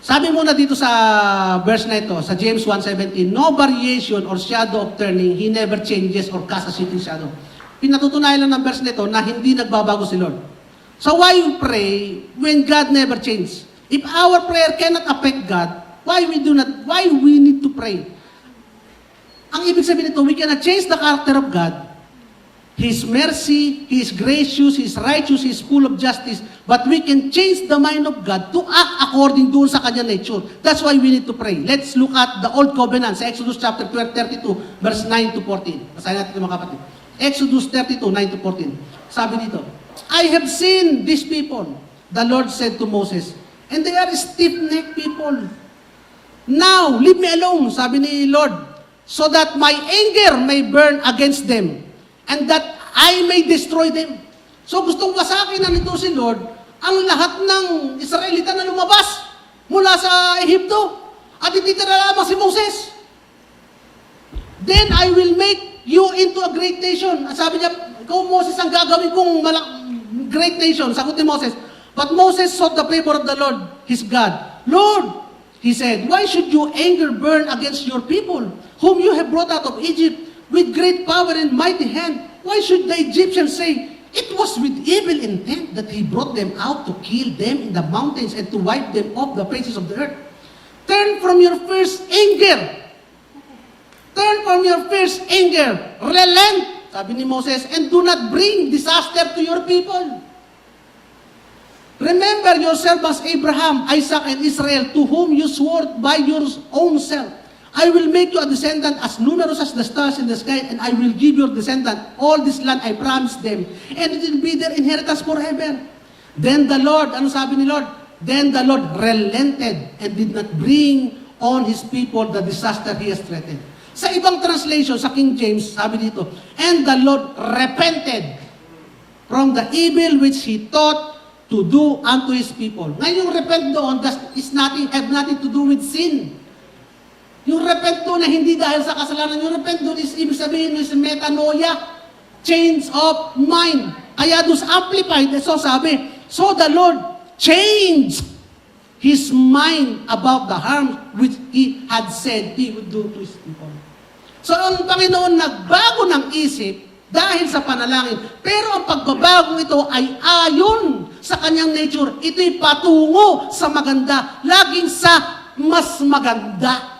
Sabi muna dito sa verse na ito, sa James 1:17, no variation or shadow of turning, He never changes or casts a shifting shadow. Pinatutunayan lang ng verse na ito na hindi nagbabago si Lord. So why you pray when God never changes? If our prayer cannot affect God, why we need to pray? Ang ibig sabihin nito, we cannot change the character of God. His mercy, He is gracious, He is righteous, He is full of justice. But we can change the mind of God to act according doon sa kanya nature. That's why we need to pray. Let's look at the Old Covenant sa Exodus chapter 32, verse 9 to 14. Basahin natin mga kapatid. Exodus 32, 9 to 14. Sabi dito, I have seen these people, the Lord said to Moses, and they are stiff-necked people. Now, leave me alone, sabi ni Lord, so that my anger may burn against them, and that I may destroy them. So gustong wasakin na nito si Lord ang lahat ng Israelita na lumabas mula sa Ehipto at ititira lamang si Moses. Then I will make you into a great nation. At sabi niya, ikaw Moses ang gagawin kong great nation. Sagot ni Moses. But Moses sought the favor of the Lord, his God. Lord, he said, why should your anger burn against your people, whom you have brought out of Egypt with great power and mighty hand? Why should the Egyptians say, It was with evil intent that he brought them out to kill them in the mountains and to wipe them off the faces of the earth. Turn from your first anger. Turn from your first anger. Relent, sabi ni Moses, and do not bring disaster to your people. Remember your servants Abraham, Isaac, and Israel, to whom you swore by your own self. I will make you a descendant as numerous as the stars in the sky, and I will give your descendant all this land I promised them, and it will be their inheritance forever. Then the Lord, ano sabi ni Lord? Then the Lord relented and did not bring on His people the disaster He has threatened. Sa ibang translation, sa King James, sabi dito, and the Lord repented from the evil which He thought to do unto His people. Ngayon yung repent doon, have nothing to do with sin. Yung repent doon na hindi dahil sa kasalanan, yung repent doon is ibig sabihin is metanoia, change of mind. Kaya doon sa Amplified, so sabi, so the Lord changed His mind about the harm which He had said He would do to His people. So ang Panginoon nagbago ng isip dahil sa panalangin. Pero ang pagbabagong ito ay ayon sa kanyang nature. Ito'y patungo sa maganda, laging sa mas maganda.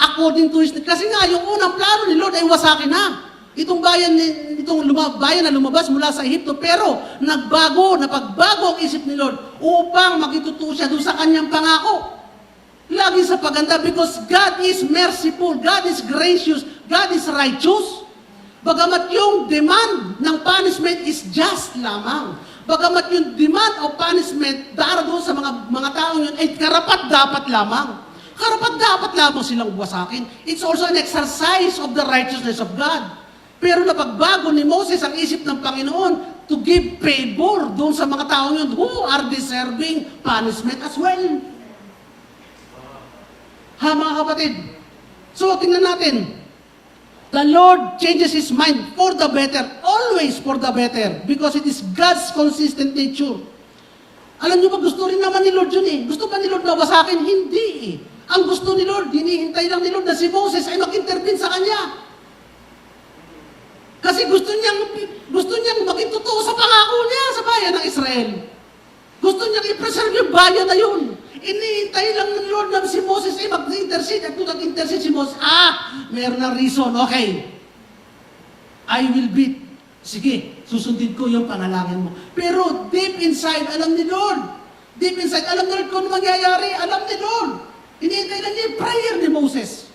According to His... Kasi nga, yung unang plano ni Lord ay wasakin na. Itong bayan na lumabas mula sa Ehipto, pero napagbago ang isip ni Lord upang magituto siya doon sa kanyang pangako. Lagi sa paganda, because God is merciful, God is gracious, God is righteous. Bagamat yung demand ng punishment is just lamang. Bagamat yung demand of punishment dara doon sa mga taong yun ay karapat-dapat lamang. Karapat-dapat lamang silang wasakin. It's also an exercise of the righteousness of God. Pero napagbago ni Moses ang isip ng Panginoon to give favor doon sa mga taong yun who are deserving punishment as well. Ha, mga kapatid? So, tingnan natin. The Lord changes His mind for the better, always for the better, because it is God's consistent nature. Alam niyo ba, gusto rin naman ni Lord yun eh. Gusto ba ni Lord na wasakin? Hindi eh. Ang gusto ni Lord, hinihintay lang ni Lord na si Moses ay mag-intervene sa kanya. Kasi gusto niyang maging totoo sa pangako niya sa bayan ng Israel. Gusto niyang i-preserve yung bayan na yun. Inihintay lang ng Lord na si Moses ay mag-intercede. At kung nag-intercede si Moses, meron ng reason. Okay. I will beat. Sige, susundin ko yung panalangin mo. Pero deep inside, alam ni Lord. Deep inside, alam ni Lord kung ano mangyayari. Alam ni Lord. Inihintay lang niya yung prayer ni Moses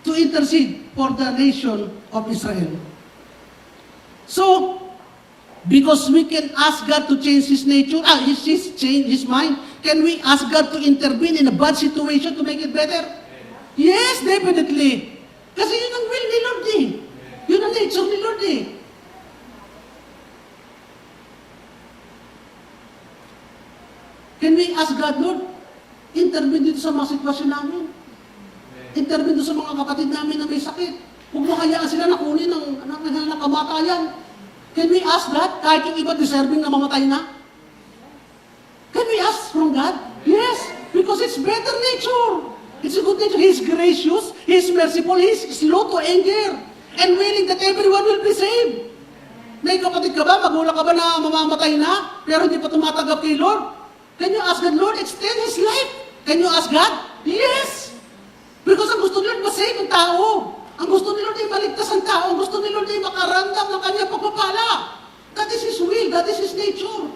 to intercede for the nation of Israel. So, because we can ask God to change His nature, change His mind, can we ask God to intervene in a bad situation to make it better? Yes, definitely. Kasi yun ang will ni Lord eh. Yun ang nature ni Lord eh. Can we ask God, Lord, intervene dito sa mga sitwasyon namin? Intervene dito sa mga kapatid namin na may sakit. Huwag mo hayaan sila na kunin ng kamatayan. Can we ask that? Kahit yung iba deserving na mamatay na? Can we ask from God? Yes, because it's better nature. It's a good nature. He's gracious, He's merciful, He's slow to anger, and willing that everyone will be saved. May kapatid ka ba, magulang ka ba na mamamatay na, pero hindi pa tumatanggap kay Lord? Can you ask God, Lord, extend His life? Can you ask God? Yes! Because ang gusto ni Lord, masave ang tao. Ang gusto ni Lord ay maligtas ang tao. Ang gusto ni Lord ay makaramdam ng kanyang pagpapala. That is His will. That is His nature.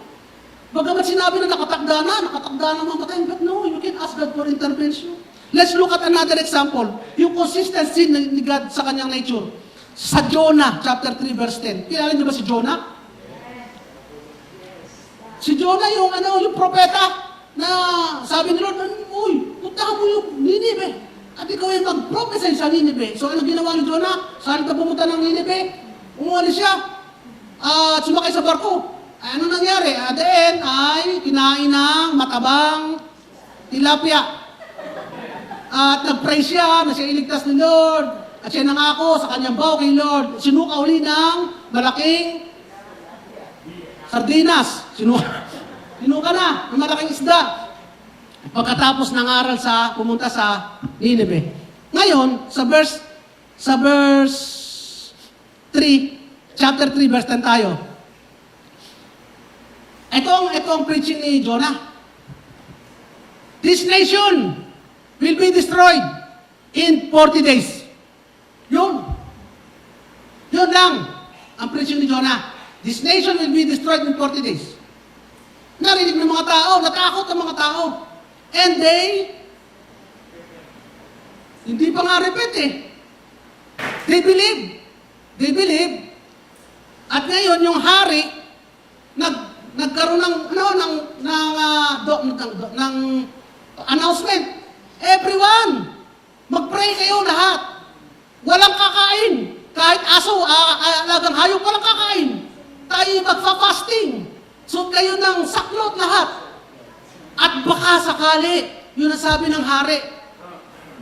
Bagamat sinabi na nakatakda na mamatay. But no, you can ask God for intervention. Let's look at another example. Yung consistency ni God sa kanyang nature. Sa Jonah, chapter 3, verse 10. Kilala niyo ba si Jonah? Si Jonah yung propeta na sabi ni Lord, uy, puntahan mo yung Nineveh. At ikaw ay mag-prophesy sa Nineveh. So, ano ginawa ni Jonah? Saan ka pumunta ng Nineveh? Umuwi siya. At sumakay sa barko. Ano nangyari? At the end ay kinain ng matabang tilapia. At nag-pray siya na siya iligtas ni Lord. At siya nangako sa kanyang vow kay Lord. Sinuka uli ng malaking sardinas. Sinuka na ng malaking isda. Pagkatapos nangaral pumunta sa Nineveh. Ngayon, sa verse 3, chapter 3, verse 10 tayo. Ito ang preaching ni Jonah. This nation will be destroyed in 40 days. Yun. Yun lang ang preaching ni Jonah. This nation will be destroyed in 40 days. Narinig ng mga tao, natakot ang mga tao. And hindi pa nga repeat eh. They believe. At ngayon, yung hari, nagkaroon ng announcement. Everyone, mag-pray kayo lahat. Walang kakain. Kahit aso, alagang hayop, walang kakain. Tayo magfa-fasting. So kayo ng saklot lahat. At baka sakali, yun ang sabi ng hari,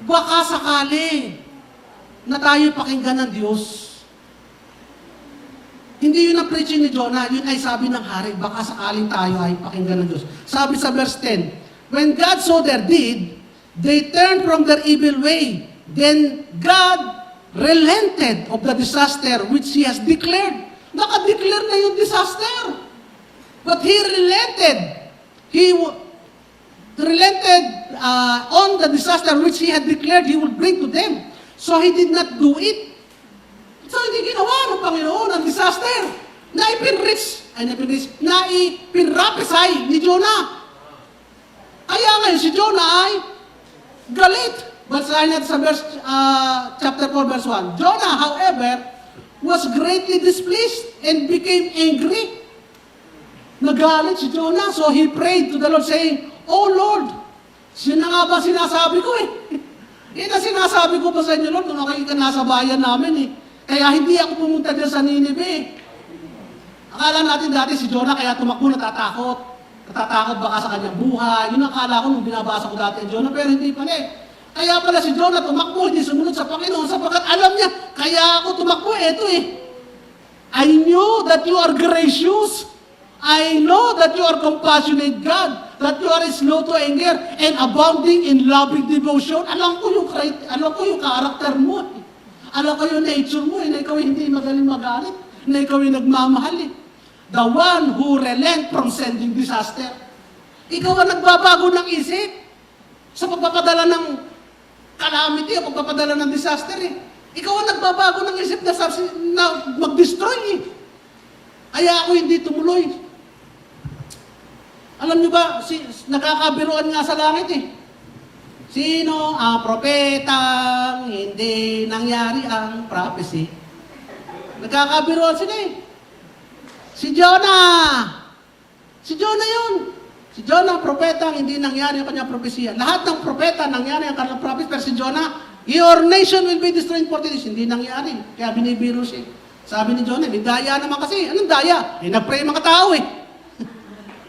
baka sakali na tayo pakinggan ng Diyos. Hindi yun ang preaching ni Jonah, yun ay sabi ng hari, baka sakaling tayo ay pakinggan ng Diyos. Sabi sa verse 10, when God saw their deed, they turned from their evil way. Then God relented of the disaster which He has declared. Naka-declare na yung disaster. But He relented. He relented on the disaster which He had declared He would bring to them. So He did not do it. So hindi ginawa ng Panginoon ang disaster na ipinrapesay ni Jonah. Kaya ngayon si Jonah ay galit. Basahin natin sa chapter 4 verse 1. Jonah, however, was greatly displeased and became angry. Nagalit si Jonah, so he prayed to the Lord saying, "Oh Lord, sino nga ba sinasabi ko eh? Yan ang sinasabi ko pa sa inyo, Lord, nung ako nasa bayan namin eh. Kaya hindi ako pumunta dyan sa Nineveh. Akala natin dati si Jonah kaya tumakbo natatakot. Natatakot baka sa kanyang buhay. Yun ang akala ko nung binabasa ko dati ang Jonah, pero hindi pala eh. Kaya pala si Jonah tumakbo, hindi sumunod sa Panginoon sapagkat alam niya, kaya ako tumakbo, eto eh. I knew that you are gracious. I know that you are compassionate God, that you are slow to anger and abounding in loving devotion. Alam ko yung karakter mo. Alam ko yung nature mo, na ikaw hindi magaling magalit, na ikaw yung nagmamahal eh. The one who relent from sending disaster. Ikaw ang nagbabago ng isip sa pagpapadala ng calamity o pagpapadala ng disaster eh. Ikaw ang nagbabago ng isip na mag-destroy eh. Kaya ako hindi tumuloy. Alam niyo ba, nakakabiruan nga sa langit eh. Sino ang propetang hindi nangyari ang prophecy? Nagkakabiruan sila eh. Si Jonah! Si Jonah yun! Si Jonah, propetang hindi nangyari ang kanyang propesya. Lahat ng propeta nangyari ang kanyang prophecy, pero si Jonah, your nation will be destroyed in 40 days. Hindi nangyari. Kaya binibiro siya. Sabi ni Jonah, may daya naman kasi. Anong daya? Eh, nag-pray mga tao eh.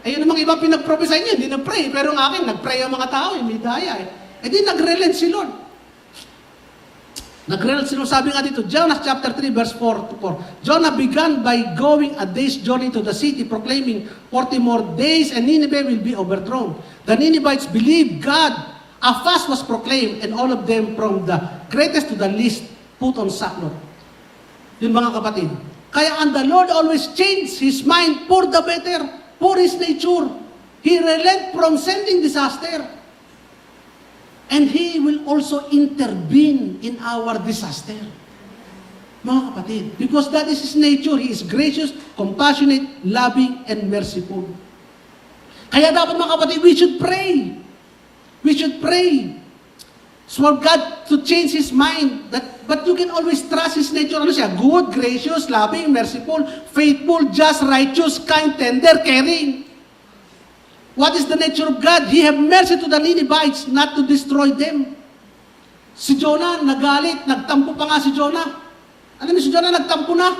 Ayun namang ibang pinag-prophesy niya, hindi nag-pray. Pero ang akin, nag-pray ang mga tao eh, may daya eh. E di nag-relent si Lord. Nag-relent si Lord. Sabi nga dito, Jonah chapter 3 verse 4 to 4. Jonah began by going a day's journey to the city, proclaiming 40 more days and Nineveh will be overthrown. The Ninevites believed God. A fast was proclaimed and all of them from the greatest to the least put on sackcloth. Yun mga kapatid. Kaya and the Lord always changed His mind for the better, for His nature. He relent from sending disaster. And He will also intervene in our disaster. Mga kapatid, because that is His nature. He is gracious, compassionate, loving, and merciful. Kaya dapat mga kapatid, we should pray. We should pray for God to change His mind. But you can always trust His nature. Ano siya? Good, gracious, loving, merciful, faithful, just, righteous, kind, tender, caring. What is the nature of God? He have mercy to the Ninevites, not to destroy them. Si Jonah, nagalit, nagtampo pa nga si Jonah. Alam niyo, si Jonah nagtampo na.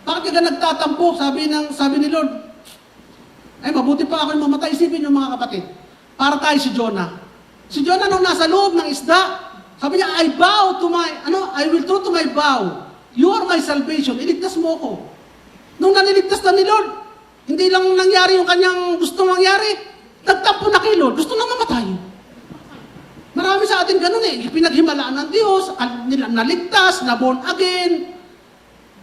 Bakit ka nagtatampo? Sabi ni Lord, ay mabuti pa ako yung mamatay. Isipin niyo mga kapatid, para tayo si Jonah. Si Jonah nung nasa loob ng isda, sabi niya, I will true to my vow. You are my salvation. Iligtas mo ako. Nung naniligtas na ni Lord, hindi lang nangyari yung kanyang gusto mangyari. Nagtampo na kay Lord. Gusto na mamatay. Marami sa atin ganun eh. Pinaghimalaan ng Diyos, naligtas, na born again.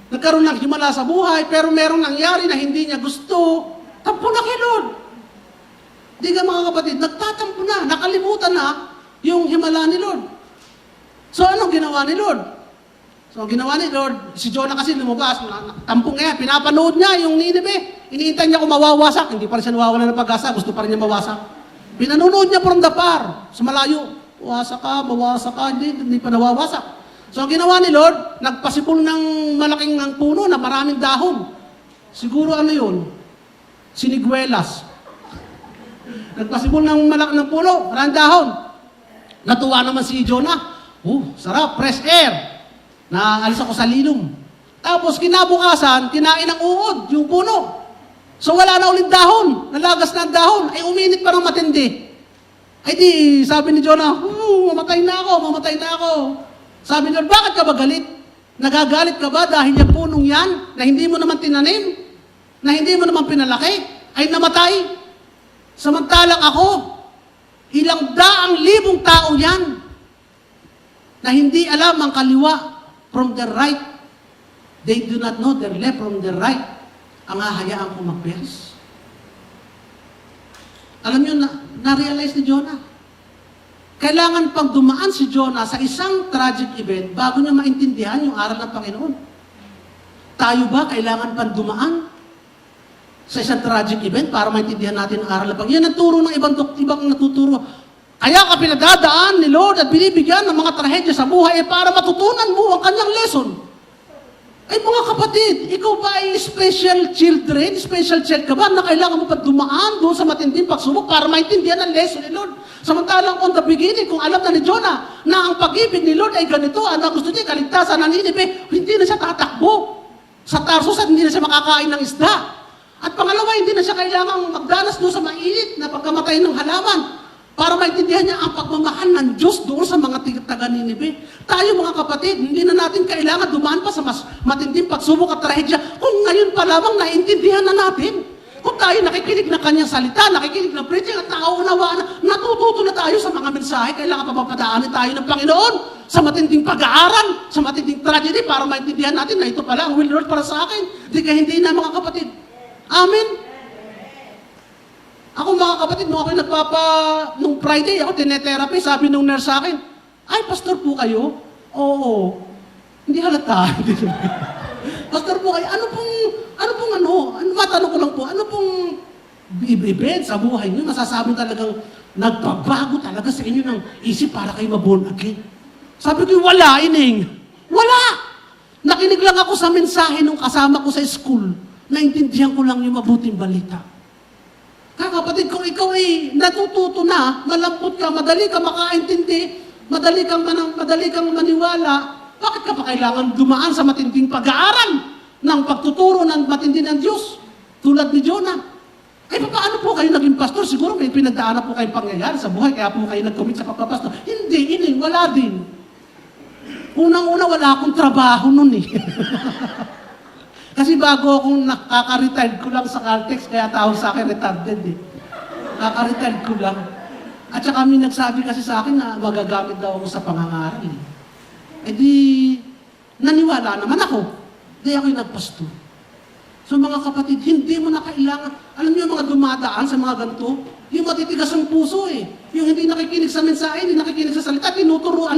Nagkaroon ng himala sa buhay, pero merong nangyari na hindi niya gusto. Tampo na kay Lord. Di ka mga kapatid, nagtatampo na, nakalimutan na yung himala ni Lord. So anong ginawa ni Lord? So ginawa ni Lord, si Jonah kasi lumabas, tampong niya, pinapanood niya yung Nineveh. Iniintay niya kung mawawasak, hindi pa rin siya nawawala ng pag-asa, gusto pa rin niya mawasak. Pinanonood niya from the far, sa malayo. Mawasak ka, hindi pa nawawasak. So ang ginawa ni Lord, nagpasipol ng malaking puno na maraming dahon. Siguro ano yun? Siniguelas. Nagpasipol ng puno, maraming dahon. Natuwa naman si Jonah. Sarap, fresh air. Naalis ako sa lilom. Tapos kinabukasan, kinain ng uod, yung puno. So wala na ulit dahon, nalagas na ang dahon, ay uminit pa ng matindi. Ay di, sabi ni Jonah, mamatay na ako. Sabi ni Lord, bakit ka ba galit? Nagagalit ka ba dahil yung punong yan, na hindi mo naman tinanim, na hindi mo naman pinalaki, ay namatay? Samantalang ako, ilang daang libong tao yan, na hindi alam ang kaliwa from the right. They do not know their left from the right. Ang hahayaan ko magperis. Alam nyo, na-realize ni Jonah. Kailangan pang dumaan si Jonah sa isang tragic event bago niya maintindihan yung aral ng Panginoon. Tayo ba kailangan pang dumaan sa isang tragic event para maintindihan natin ang aral ng Panginoon? Yan ang turo ng ibang natuturo. Kaya ka pinadadaan ni Lord at binibigyan ng mga trahedya sa buhay para matutunan mo ang kanyang lesson. Ay mga kapatid, ikaw ba ay special children? Special child ka ba na kailangan mo pa dumaan doon sa matinding pagsubok para maintindihan ang lesson ni Lord? Samantalang on the beginning, kung alam na ni Jonah na ang pag-ibig ni Lord ay ganito, ang gusto niya, kaligtasan ng Nineveh, hindi na siya tatakbo sa Tarsus at hindi na siya makakain ng isda. At pangalawa, hindi na siya kailangang magdanas doon sa mainit na pagkamatay ng halaman para maintindihan niya ang pagmamahal ng Diyos doon sa mga taga-Nineveh. Tayo mga kapatid, hindi na natin kailangan dumaan pa sa mas matinding pagsubok at trahedya kung ngayon pa lamang naintindihan na natin. Kung tayo nakikinig ng kanyang salita, nakikinig ng preaching at nauunawaan, natututo na tayo sa mga mensahe, kailangan pa mapadaanin tayo ng Panginoon sa matinding pag-aaral, sa matinding tragedy para maintindihan natin na ito pala ang will Lord para sa akin. Di kaya hindi na mga kapatid. Amen. Ako mga kapatid, nung Friday, ako tinetherapy, sabi nung nurse sa akin, ay, pastor po kayo? Oo. Hindi halata. Pastor po kayo, matanong ko lang po, ano pong event sa buhay niyo, masasabi talagang nagbabago talaga sa inyo ng isip para kayo maborn again? Sabi ko, wala, ining. Wala! Nakinig lang ako sa mensahe nung kasama ko sa school. Naintindihan ko lang yung mabuting balita. Kaya kapatid, kung ikaw ay natututo na, malambot ka, madali ka makaintindi, madali kang maniwala, bakit ka pa kailangan dumaan sa matinding pag-aaral ng pagtuturo ng matindi ng Diyos, tulad ni Jonah? Ay, paano po kayo naging pastor? Siguro may pinagdaanan po kayong pangyayari sa buhay, kaya po kayo nag-commit sa pagpapastor. Hindi, wala din. Unang-una, wala akong trabaho nun eh. Kasi bago akong nakaka-retired ko lang sa Caltex, kaya tawag sa akin retarded eh. Nakaka-retired ko lang. At saka may nagsabi kasi sa akin na magagamit daw ako sa pangangaral eh. Eh di, naniwala naman ako. Di ako'y nagpasto. So mga kapatid, hindi mo na kailangan, alam niyo yung mga dumadaan sa mga ganito, yung matitigas ang puso eh. Yung hindi nakikinig sa mensahe, hindi nakikinig sa salita, tinuturuan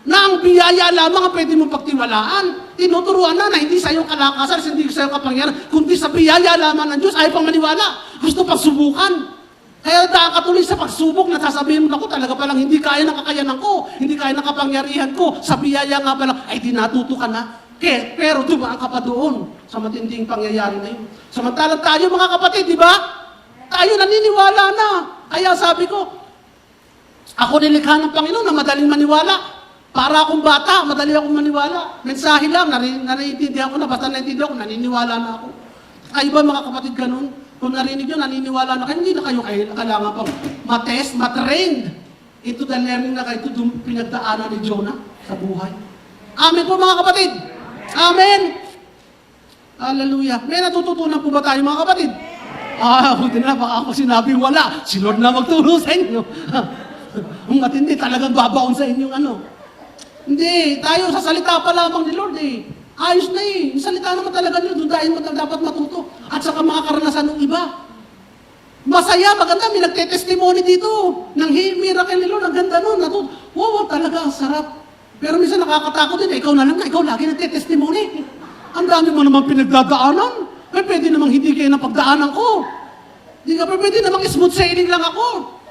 na ang biyaya lamang ang pwede mong pagtiwalaan. Tinuturuan na hindi sa iyong kalakasan, hindi sa iyong kapangyarihan, kundi sa biyaya lamang ng Diyos, ayaw pang maniwala. Gusto pang subukan. Kaya nakakatuloy sa pagsubok na sasabihin mo, talaga palang hindi kaya ng kakayanan ko, hindi kaya ng kapangyarihan ko, sa biyaya nga palang, ay di natuto ka na. Pero dumaan ka pa doon sa matinding pangyayari na yun. Samantalang tayo mga kapatid, di ba? Tayo naniniwala na. Kaya sabi ko, ako nilikha ng Panginoon na madaling maniwala. Para akong bata, madali akong maniwala. Mensahe lang, narinintindihan ko na, basta naiintindihan ko, naniniwala na ako. Ay ba mga kapatid ganun? Kung narinig nyo, naniniwala na kayo, hindi na kayo kailangan pang matest, matrained into the learning na kayo pinagdaanan ni Jonah sa buhay. Amen po mga kapatid! Amen! Hallelujah! May natututunan po ba tayo mga kapatid? Buti na, baka ako sinabing wala. Si Lord na magturo sa inyo. Ang matindi, talagang babaon sa inyong ano. Hindi, tayo sa salita pa lamang ni Lord eh. Ayos na eh. Yung salita naman talaga nyo, doon dahil mo dapat matuto. At saka mga karanasan ng iba. Masaya, maganda, may nagte-testimony dito. Ng miracle ni Lord, ang ganda nun. Wow, talaga, ang sarap. Pero minsan nakakatakot din, ikaw na lang na, ikaw lagi nagte-testimony. Ang dami mo naman pinagdadaanan. Pwede namang hindi kayo napagdaanan ko. Di ka, pwede namang smooth sailing lang ako.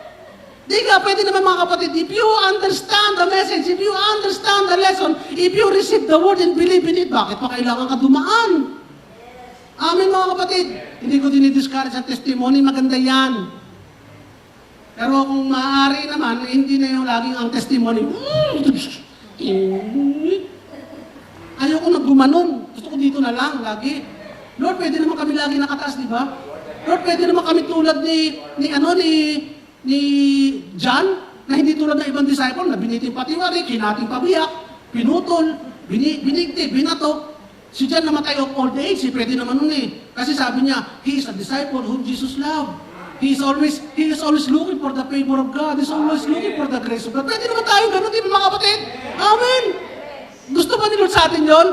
Di ka, pwede naman mga kapatid, if you understand the message, if you understand the lesson, if you receive the word and believe in it, bakit pa kailangan ka dumaan? Amen mga kapatid. Hindi ko dinidiscourage ang testimony, maganda yan. Pero kung maaari naman, hindi na yung laging ang testimony. Ayoko na gumanon. Gusto ko dito na lang, lagi. Lord, pwede naman kami lagi nakataas, di ba? Lord, pwede naman kami tulad ni John, na hindi tulad ng ibang disciple, na biniting patiwari, kinating pabiyak, pinutol, binigti, binato. Si John namatay of old age, pwede naman nun eh. Kasi sabi niya, he is a disciple whom Jesus loved. He is always looking for the favor of God. He is always looking for the grace of God. Pwede naman tayo ganun, di ba mga kapatid? Amen! Gusto ba ni Lord sa atin yun?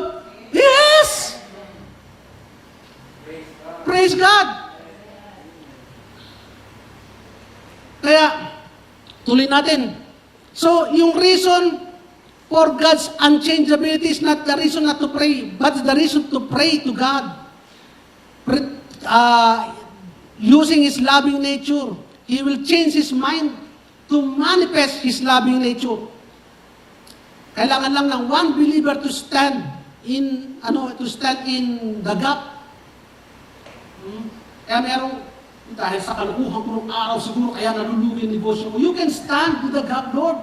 Yes! Praise God! Kaya, tuloy natin. So, yung reason for God's unchangeability is not the reason not to pray, but the reason to pray to God. Using His loving nature, He will change His mind to manifest His loving nature. Kailangan lang ng one believer to stand in the gap. Kaya merong, dahil sa kalukuhan ko ng araw, siguro kaya nalulugi yung negosyo ko. You can stand with the gap, Lord.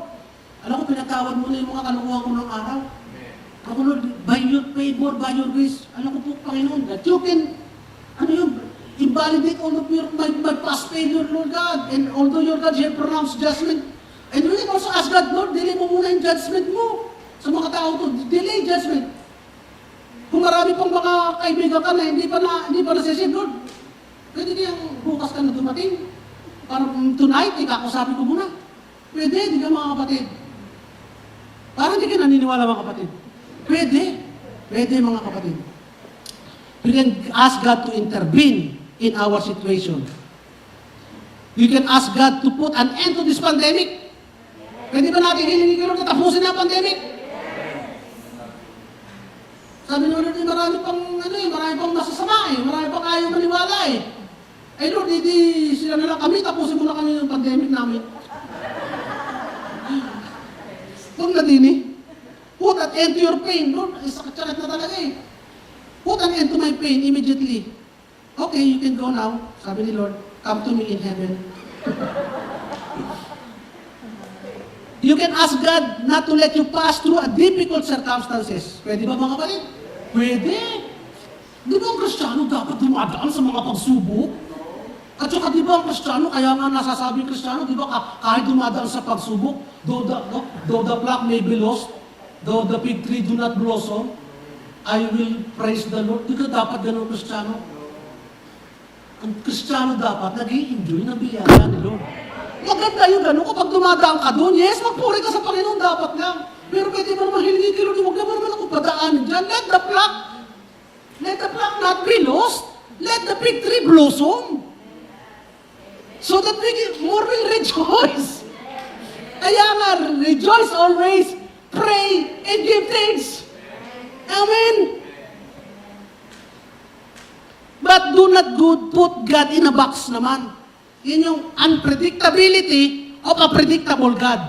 Alam ko, pinatawad mo na yung mga kalukuhan ko ng araw. Ako, Lord, by your favor, by your grace, alam ko po, Panginoon, that you can, invalidate all of my past failure, Lord God. And although your God, you have pronounced judgment. And we can also ask God, Lord, delay mo muna yung judgment mo. Sa mga tao to, delay judgment. Kung marami pang mga kaibigan ka na hindi pa nasisave, Lord, pwede niyang bukas ka na dumating. Parang tonight, ikakusapin ko muna. Pwede, di ka mga kapatid. Parang di ka naniniwala mga kapatid. Pwede. Pwede mga kapatid. We can ask God to intervene in our situation. We can ask God to put an end to this pandemic. Pwede ba natin hilingi kay Lord na tapusin na ang pandemic? Sabi ni Lord, marami pang masasama eh. Marami pang ayaw maniwala eh. Eh Lord, hindi sila na lang kami, tapusin mo na kami ng pandemic namin. Huwag na din eh. Put an end to your pain. Lord, sakit-sakit na talaga eh. Put an end to my pain immediately. Okay, you can go now. Sabi ni Lord, come to me in heaven. You can ask God not to let you pass through a difficult circumstances. Pwede ba mga kapatid? Pwede. Di ba ang Kristiyano dapat dumadaan sa mga pagsubok? At saka di ba ang Kristiyano, kaya nga nasasabi ang Kristiyano, di ba kahit dumadaan sa pagsubok, though the flock may be lost, though the fig tree do not blossom, I will praise the Lord. Di ka dapat ganun Kristiyano? Ang Kristiyano dapat nag-i-enjoy ng biyaya ni Lord. Maganda yung gano'n. Kapag dumadaan ka doon, yes, magpuri ka sa Panginoon, dapat lang. Pero pwede mo naman hilingin kay Lord, huwag naman ako padaanin dyan. Let the flock not be lost. Let the fig tree blossom. So that more will rejoice. Kaya nga, rejoice always, pray, and give thanks. Amen. But do not put God in a box naman. Yun yung unpredictability of a predictable God.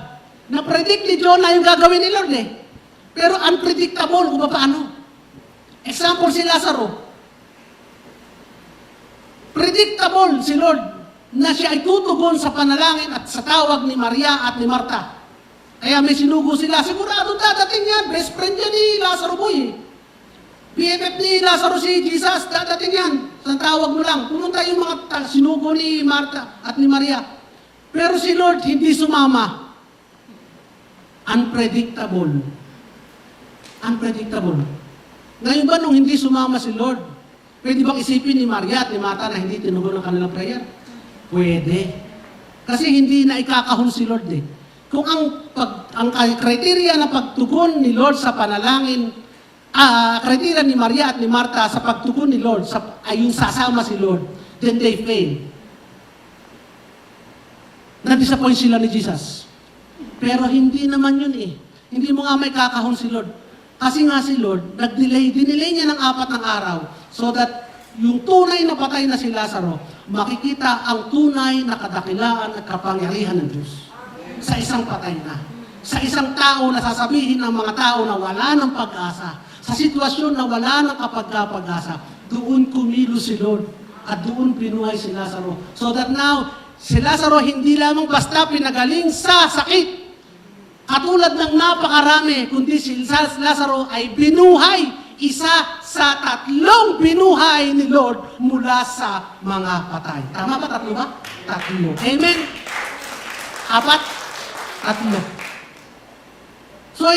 Na-predict ni Jonah yung gagawin ni Lord eh. Pero unpredictable kung paano. Example si Lazaro. Predictable si Lord na siya ay tutugon sa panalangin at sa tawag ni Maria at ni Marta. Kaya may sinugo sila. Sigurado dadating yan. Best friend yan ni Lazaro boy eh. BFF ni Lazaro si Jesus, dadating yan. Sa tawag mo lang. Pumunta yung mga sinugo ni Marta at ni Maria. Pero si Lord hindi sumama. Unpredictable. Unpredictable. Ngayon ba nung hindi sumama si Lord, pwede bang isipin ni Maria at ni Marta na hindi tinugon ang kanilang prayer? Pwede. Kasi hindi na ikakahon si Lord eh. Kung ang criteria na pagtugon ni Lord sa panalangin kriteria ni Maria at ni Martha sa pagtugon ni Lord, ay yung sasama si Lord, then they fail. Na-disappoint sila ni Jesus. Pero hindi naman yun eh. Hindi mo nga may kakahon si Lord. Kasi nga si Lord, dinelay niya ng 4 na araw so that yung tunay na patay na si Lazaro, makikita ang tunay na kadakilaan at kapangyarihan ng Diyos. Sa isang patay na. Sa isang tao na sasabihin ng mga tao na wala ng pag-asa. Sa sitwasyon na wala ng kapag-asa, doon kumilos si Lord at doon pinuhay si Lazaro. So that now, si Lazaro hindi lamang basta pinagaling sa sakit. Katulad ng napakarami, kundi si Lazaro ay binuhay. Isa sa 3 binuhay ni Lord mula sa mga patay. Tama ba? 3 ba? 3. Amen? 4? 3. So,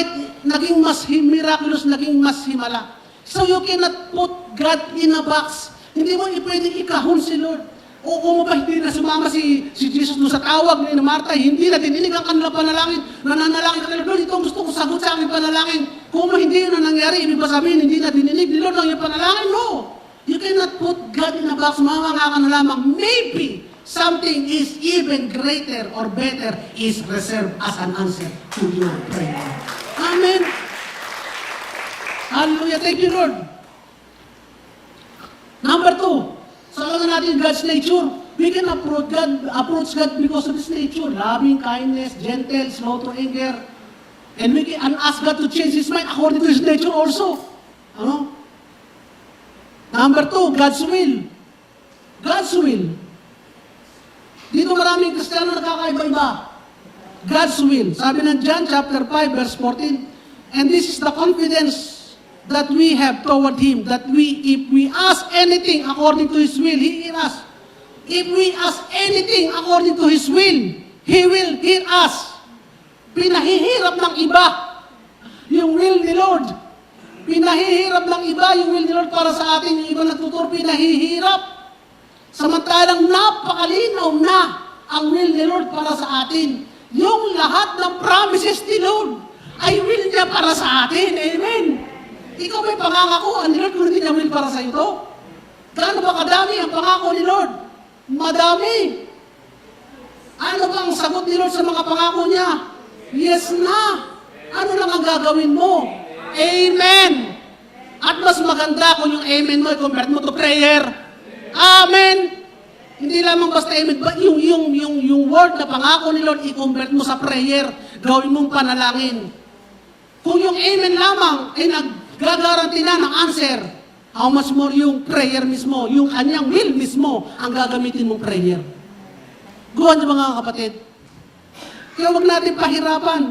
naging mas miraculous, naging mas himala. So, you cannot put God in a box. Hindi mo pwedeng ikahon si Lord. O kung ba hindi na sumama si Jesus doon sa tawag ni Martha, hindi na dininig ang kanilang panalangin, nananalangin ka, Lord, ito ang gusto ko sagot sa aking panalangin. Kung hindi yun na nangyari, ibig ba sabihin, hindi na dininig ni Lord ang iyong panalangin? No. You cannot put God in a box. Mamanga ka na lamang. Maybe something is even greater or better is reserved as an answer to your prayer. Amen. Hallelujah. Thank you, Lord. Number 2. Sa natin God's nature. We can approach God because of His nature. Loving, kindness, gentle, slow to anger. And we can ask God to change His mind according to His nature also. Ano? Number 2, God's will. God's will. Dito maraming Kristiyano nakakaiba-iba. God's will. Sabi ng John chapter 5 verse 14, and this is the confidence that we have toward Him, that if we ask anything according to His will, He hears us. If we ask anything according to His will, He will hear us. Pinahihirap ng iba yung will ni Lord. Pinahihirap ng iba yung will ni Lord para sa atin. Yung iba nagtuturo, pinahihirap. Samantalang napakalinaw na ang will ni Lord para sa atin. Yung lahat ng promises ni Lord ay will niya para sa atin. Amen. Ikaw may pangangako ni Lord kung hindi niya will para sa iyo to? Gaano ba kadami ang pangako ni Lord? Madami. Ano ba ang sagot ni Lord sa mga pangako niya? Yes na. Ano lang ang gagawin mo? Amen. At mas maganda kung yung amen mo, i-convert mo to prayer. Amen. Hindi lamang basta amen, but yung word na pangako ni Lord, i-convert mo sa prayer. Gawin mong panalangin. Kung yung amen lamang ay naggagaranti na ng answer, how much more yung prayer mismo, yung kanyang will mismo, ang gagamitin mong prayer. Guhan niyo mga kapatid. Kaya huwag natin pahirapan.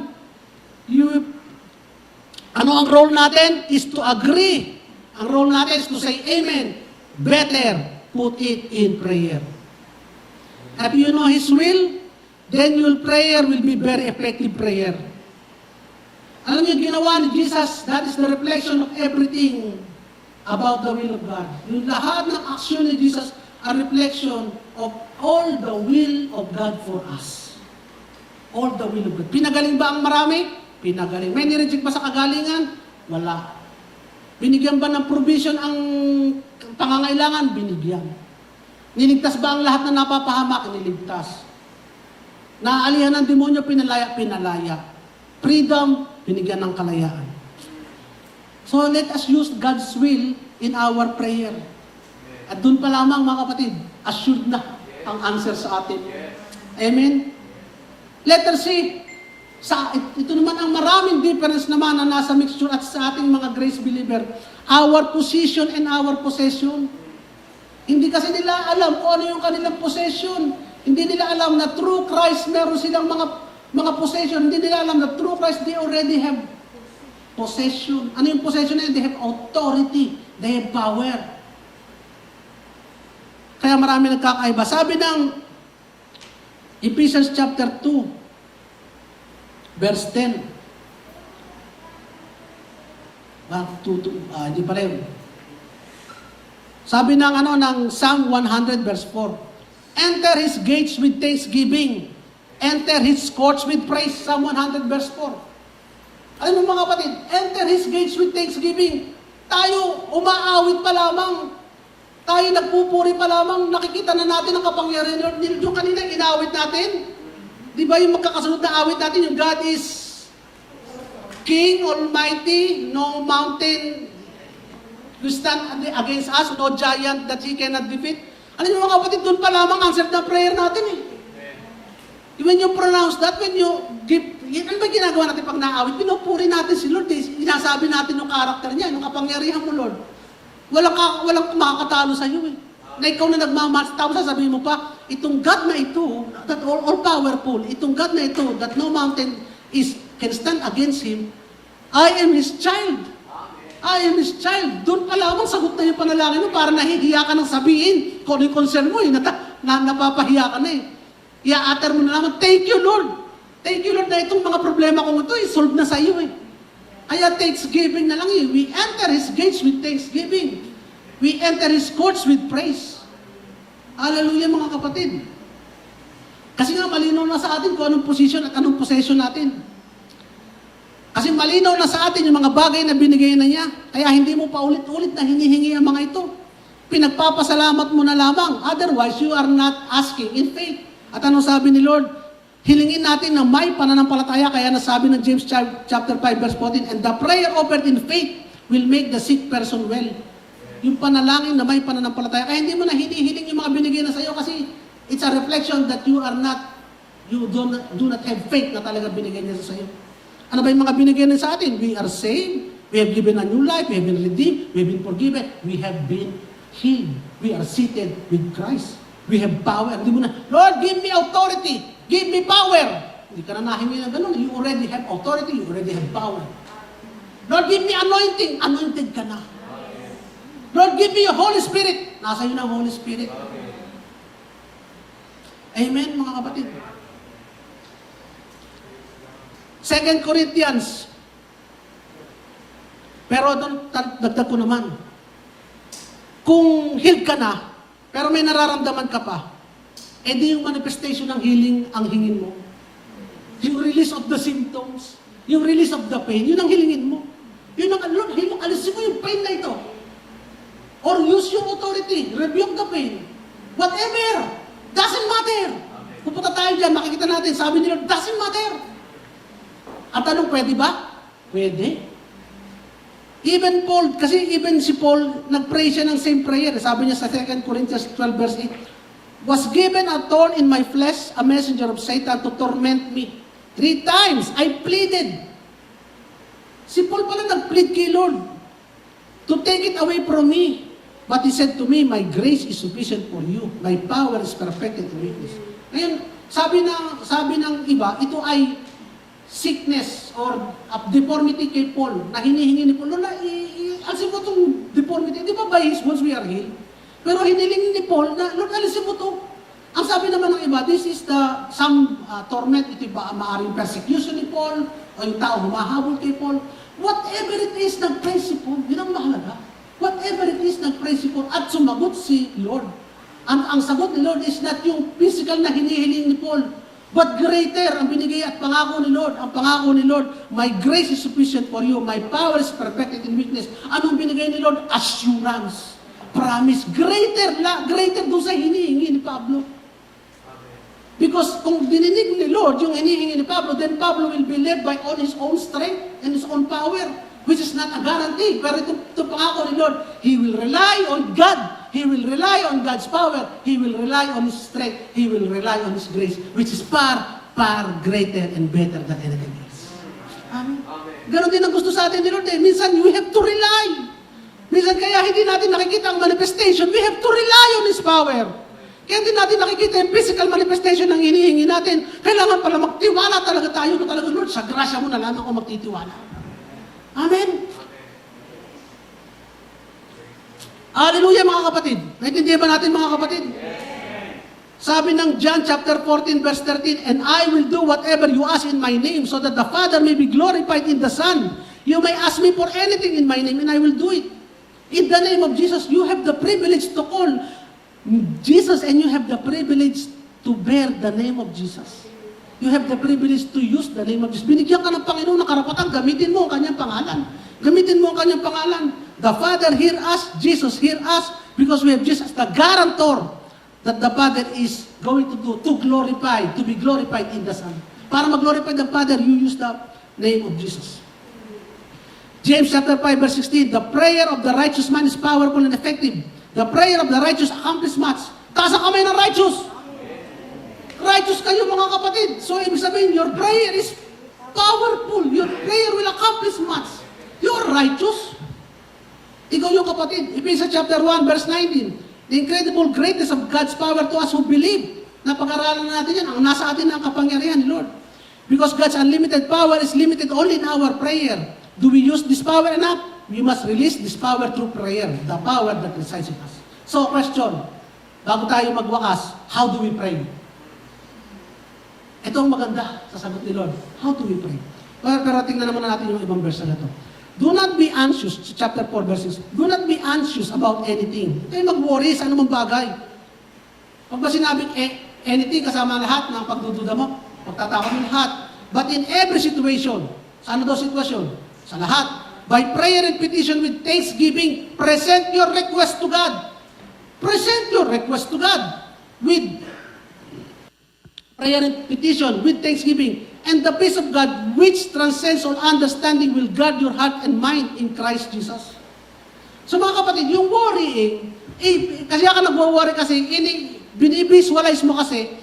Ano ang role natin? Is to agree. Ang role natin is to say amen. Better, put it in prayer. If you know His will, then your prayer will be very effective prayer. Alam niyo, ginawa ni Jesus, that is the reflection of everything about the will of God. Yung lahat ng action ni Jesus, a reflection of all the will of God for us. All the will of God. Pinagaling ba ang marami? Pinagaling. May nireject ba sa kagalingan? Wala. Binigyan ba ng provision ang pangangailangan? Binigyan. Niligtas ba ang lahat na napapahamak? Niligtas. Naalihan ng demonyo? Pinalaya? Pinalaya. Freedom? Binigyan ng kalayaan. So let us use God's will in our prayer. At doon pa lamang mga kapatid, assured na ang answer sa atin. Amen? Letter C. Ito naman ang maraming difference naman na nasa mixture at sa ating mga grace believer. Our position and our possession. Hindi kasi nila alam kung ano yung kanilang possession. Hindi nila alam na through Christ meron silang mga possession. Hindi nila alam na through Christ they already have possession. Ano yung possession na yun? They have authority. They have power. Kaya marami nagkakaiba. Sabi ng Ephesians chapter 2, verse 10. Hindi pa rin. Sabi ng Psalm 100 verse 4. Enter His gates with thanksgiving. Enter His courts with praise. Psalm 100 verse 4. Alam mo mga kapatid, enter His gates with thanksgiving. Tayo, umaawit pa lamang. Tayo nagpupuri pa lamang, nakikita na natin ang kapangyarihan ni Lord. Yung kanina, inawit natin. Di ba yung magkakasunod na awit natin, yung God is King Almighty, no mountain you stand against us, no giant that He cannot defeat. Alam niyo mga kapatid, doon pa lamang answer na prayer natin eh. When you pronounce that, when you give, ano ba ginagawa natin pag naawit? Pinupuri natin si Lord eh. Inasabi natin yung karakter niya, yung kapangyarihan mo Lord. Walang makakatalo sa iyo eh. Na ikaw na nagmamahal, tapos sasabihin mo pa, itong God na ito, that all powerful, itong God na ito, that no mountain can stand against Him, I am His child. I am His child. Doon pa lamang sagot na yung panalangin mo para nahihiya ka ng sabihin kung ano yung concern mo eh, napapahiya ka na eh. I-utter mo na naman, thank you Lord. Thank you Lord na itong mga problema kong ito, solve na sa iyo eh. Kaya thanksgiving na lang eh. We enter His gates with thanksgiving. We enter His courts with praise. Hallelujah mga kapatid. Kasi nga malinaw na sa atin kung anong position at anong possession natin. Kasi malinaw na sa atin yung mga bagay na binigay na niya. Kaya hindi mo pa ulit-ulit na hinihingi ang mga ito. Pinagpapasalamat mo na lamang. Otherwise, you are not asking in faith. At anong sabi ni Lord? Hilingin natin na may pananampalataya. Kaya nasabi ng James chapter 5 verse 14, and the prayer offered in faith will make the sick person well. Yung panalangin na may pananampalataya. Kaya hindi mo na hinihiling yung mga binigay na sa iyo kasi it's a reflection that you do not have faith na talaga binigay niya sa iyo. Ano ba yung mga binigay niya sa atin? We are saved, we have given a new life, we have been redeemed, we have been forgiven, we have been healed. We are seated with Christ. We have power. Hindi mo na, Lord, give me authority, give me power. Hindi ka na nahingi na ganun. You already have authority, you already have power. Lord, give me anointing, anointed ka na. Lord, give me your Holy Spirit. Nasa iyo na ang Holy Spirit. Amen, mga kapatid. 2 Corinthians. Pero doon, dagdag ko naman. Kung healed ka na, pero may nararamdaman ka pa, edi yung manifestation ng healing ang hingin mo. Yung release of the symptoms, yung release of the pain, yun ang hilingin mo. Yun ang, Lord, alisin mo yung pain na ito. Or use your authority, rebuke the pain. Whatever, doesn't matter. Pupunta tayo dyan, makikita natin, sabi ni Lord, doesn't matter. At anong pwede ba? Pwede. Even Paul, kasi even si Paul, nag-pray siya ng same prayer. Sabi niya sa 2 Corinthians 12 verse 8, was given a thorn in my flesh, a messenger of Satan to torment me. 3 times, I pleaded. Si Paul pala nag-plead kay Lord to take it away from me. But he said to me, my grace is sufficient for you. My power is perfected in weakness. Ngayon, sabi ng iba, ito ay sickness or deformity kay Paul na hinihingi ni Paul. Lord, alisin mo itong deformity. Di ba by His wounds we are healed? Pero hiniling ni Paul na, Lord, alisin mo ito. Ang sabi naman ng iba, this is some torment. Ito ba maaaring persecution ni Paul o yung tao humahabol kay Paul. Whatever it is, nag-pray si Paul. Yun ang mahalaga. Whatever it is, nag-pray si Paul at sumagot si Lord. Ang sagot ni Lord is not yung physical na hinihiling ni Paul, but greater ang binigay at pangako ni Lord. Ang pangako ni Lord, my grace is sufficient for you. My power is perfected in weakness. Anong binigay ni Lord? Assurance. Promise. Greater doon sa hinihingi ni Pablo. Because kung dininig ni Lord yung hinihingi ni Pablo, then Pablo will be led by on his own strength and his own power, which is not a guarantee. Pero ito pangako ni Lord, he will rely on God. He will rely on God's power. He will rely on His strength. He will rely on His grace, which is far greater and better than anything else. Amen. Ganon din ang gusto sa atin ni Lord. Minsan, we have to rely. Minsan, kaya hindi natin nakikita ang manifestation. We have to rely on His power. Kaya hindi natin nakikita yung physical manifestation ng hinihingi natin. Kailangan pala magtiwala talaga tayo na talaga, Lord, sa grasya mo na lang ako magtitiwala. Amen. Hallelujah mga kapatid. Naintindihan ba natin mga kapatid? Sabi ng John chapter 14 verse 13, and I will do whatever you ask in my name so that the Father may be glorified in the Son. You may ask me for anything in my name and I will do it. In the name of Jesus, you have the privilege to call Jesus and you have the privilege to bear the name of Jesus. You have the privilege to use the name of Jesus. Binigyan ka ng Panginoon ng karapatan, gamitin mo ang kanyang pangalan. Gamitin mo ang kanyang pangalan. The Father hear us, Jesus hear us, because we have Jesus as the guarantor that the Father is going to do, to glorify, to be glorified in the Son. Para mag-glorify the Father, you use the name of Jesus. James chapter 5 verse 16, the prayer of the righteous man is powerful and effective. The prayer of the righteous accomplishes much. Taas ang kamay ng righteous. Righteous kayo mga kapatid. So ibig sabihin, your prayer is powerful. Your prayer will accomplish much. You're righteous. Ikaw yung kapatid. Ephesians chapter 1 verse 19. The incredible greatness of God's power to us who believe. Napag-aralan natin yan. Ang nasa atin ang kapangyarihan ni Lord. Because God's unlimited power is limited only in our prayer. Do we use this power enough? We must release this power through prayer. The power that resides in us. So question, bago tayo magwakas, how do we pray? Ito ang maganda sa sagot ni Lord. How do we pray? Pero tingnan naman natin yung ibang verse na ito. Do not be anxious, chapter 4, verse 6. Do not be anxious about anything. Kayo mag-worry sa anumang bagay. Pag ba sinabing anything, kasama lahat ng pagdududa mo, pagtatakot mo lahat. But in every situation, sa ano daw sitwasyon? Sa lahat. By prayer and petition with thanksgiving, present your request to God. Present your request to God with prayer and petition with thanksgiving. And the peace of God, which transcends all understanding, will guard your heart and mind in Christ Jesus. So mga kapatid, yung worrying, kasi ka nagwo-worry kasi, binivisualize mo kasi,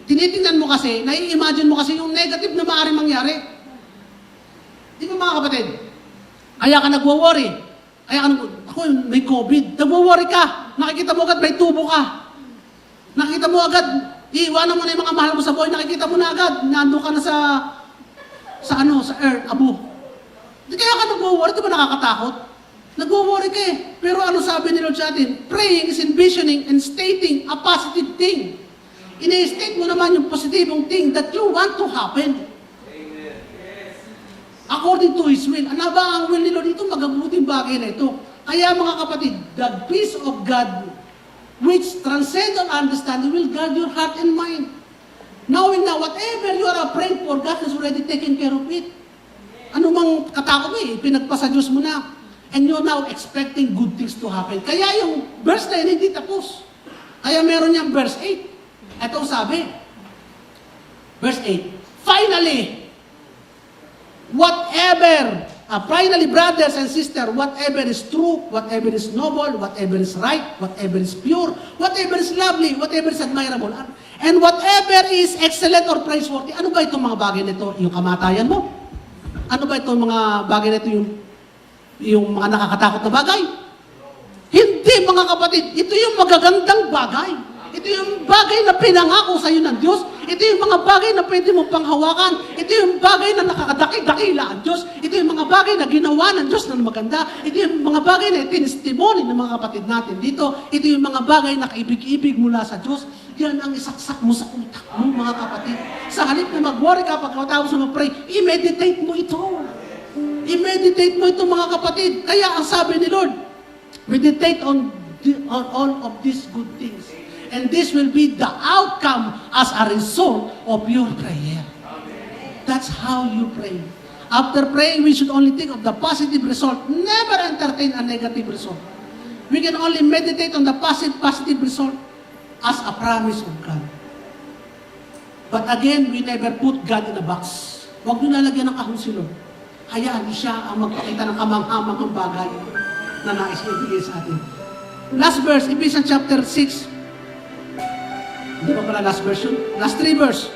tinitingnan mo kasi, nai-imagine mo kasi yung negative na maaaring mangyari. Di ba mga kapatid? Kaya ka nagwo-worry. Kaya ka ako may COVID. Nagwo-worry ka. Nakikita mo agad may tubo ka. Nakikita mo agad, iiwanan mo na yung mga mahal mo sa buhay, nakikita mo na agad, nandun ka na sa earth, abo. Di kaya ka nagwo-worry, di ba nakakatakot? Nagwo-worry ka eh. Pero ano sabi ni Lord sa atin? Praying is envisioning and stating a positive thing. Ina-state mo naman yung positibong thing that you want to happen. Amen. Yes. According to His will. Ano ba ang will ni Lord? Ito magabuting bagay na ito. Kaya mga kapatid, the peace of God which transcends all understanding will guard your heart and mind. Knowing na whatever you are praying for, God has already taken care of it. Ano mang katakot mo pinagpasa Diyos mo na. And you're now expecting good things to happen. Kaya yung verse na yun, hindi tapos. Kaya meron niyang verse 8. Ito sabi. Verse 8. Finally, finally, brothers and sisters, whatever is true, whatever is noble, whatever is right, whatever is pure, whatever is lovely, whatever is admirable, and whatever is excellent or praiseworthy. Ano ba itong mga bagay nito? Yung kamatayan mo? Ano ba itong mga bagay nito? Yung mga nakakatakot na bagay? Hindi, mga kapatid. Ito yung magagandang bagay. Ito yung bagay na pinangako sa iyo ng Diyos. Ito yung mga bagay na pwede mo panghawakan. Ito yung bagay na nakakadakil-dakila ang Diyos. Ito yung mga bagay na ginawa ng Diyos na maganda. Ito yung mga bagay na tinestimony ng mga kapatid natin dito. Ito yung mga bagay na kaibig-ibig mula sa Diyos. Yan ang isaksak mo sa utak mo, mga kapatid. Sa halip na mag-worry ka pagkatapos mo mag-pray, i-meditate mo ito. I-meditate mo ito, mga kapatid. Kaya ang sabi ni Lord, meditate on all of these good things. And this will be the outcome as a result of your prayer. That's how you pray. After praying, we should only think of the positive result. Never entertain a negative result. We can only meditate on the positive result as a promise of God. But again, we never put God in a box. Huwag nyo lalagyan ng kahon si Lord. Hayaan niyo siya ang magpakita ng kamanghamangang bagay na nais niya ibigay sa atin. Last verse, Ephesians chapter 6. Hindi pa pala last version. Last 3 verse.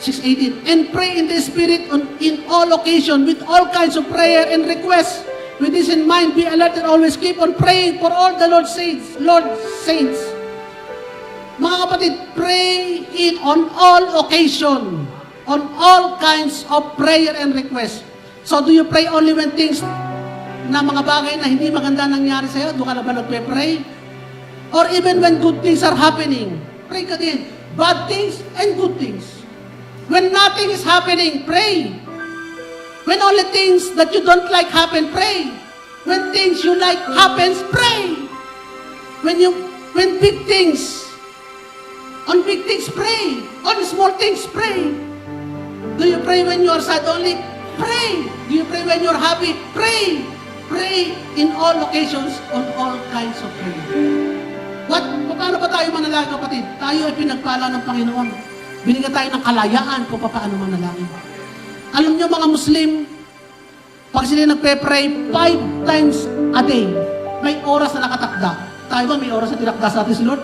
6:18. And pray in the Spirit in all occasion with all kinds of prayer and requests. With this in mind, be alert and always keep on praying for all the Lord's saints. Mga kapatid, pray on all occasion. On all kinds of prayer and requests. So do you pray only when things na mga bagay na hindi maganda nangyari sa'yo? Doon ka na ba nagpe-pray? Or even when good things are happening? Pray ka din. Bad things and good things. When nothing is happening, pray. When only things that you don't like happen, pray. When things you like happens, pray. When big things On big things, pray. On small things, pray. Do you pray when you are sad only? Pray. Do you pray when you are happy? Pray. Pray in all occasions, on all kinds of prayer. Paano ba tayo manalangin, kapatid? Tayo ay pinagpala ng Panginoon. Binigyan tayo ng kalayaan kung paano manalangin. Alam niyo mga Muslim, pag sila nagpe-pray 5 times a day, may oras na nakatakda. Tayo ba may oras na tinakda sa atin si Lord?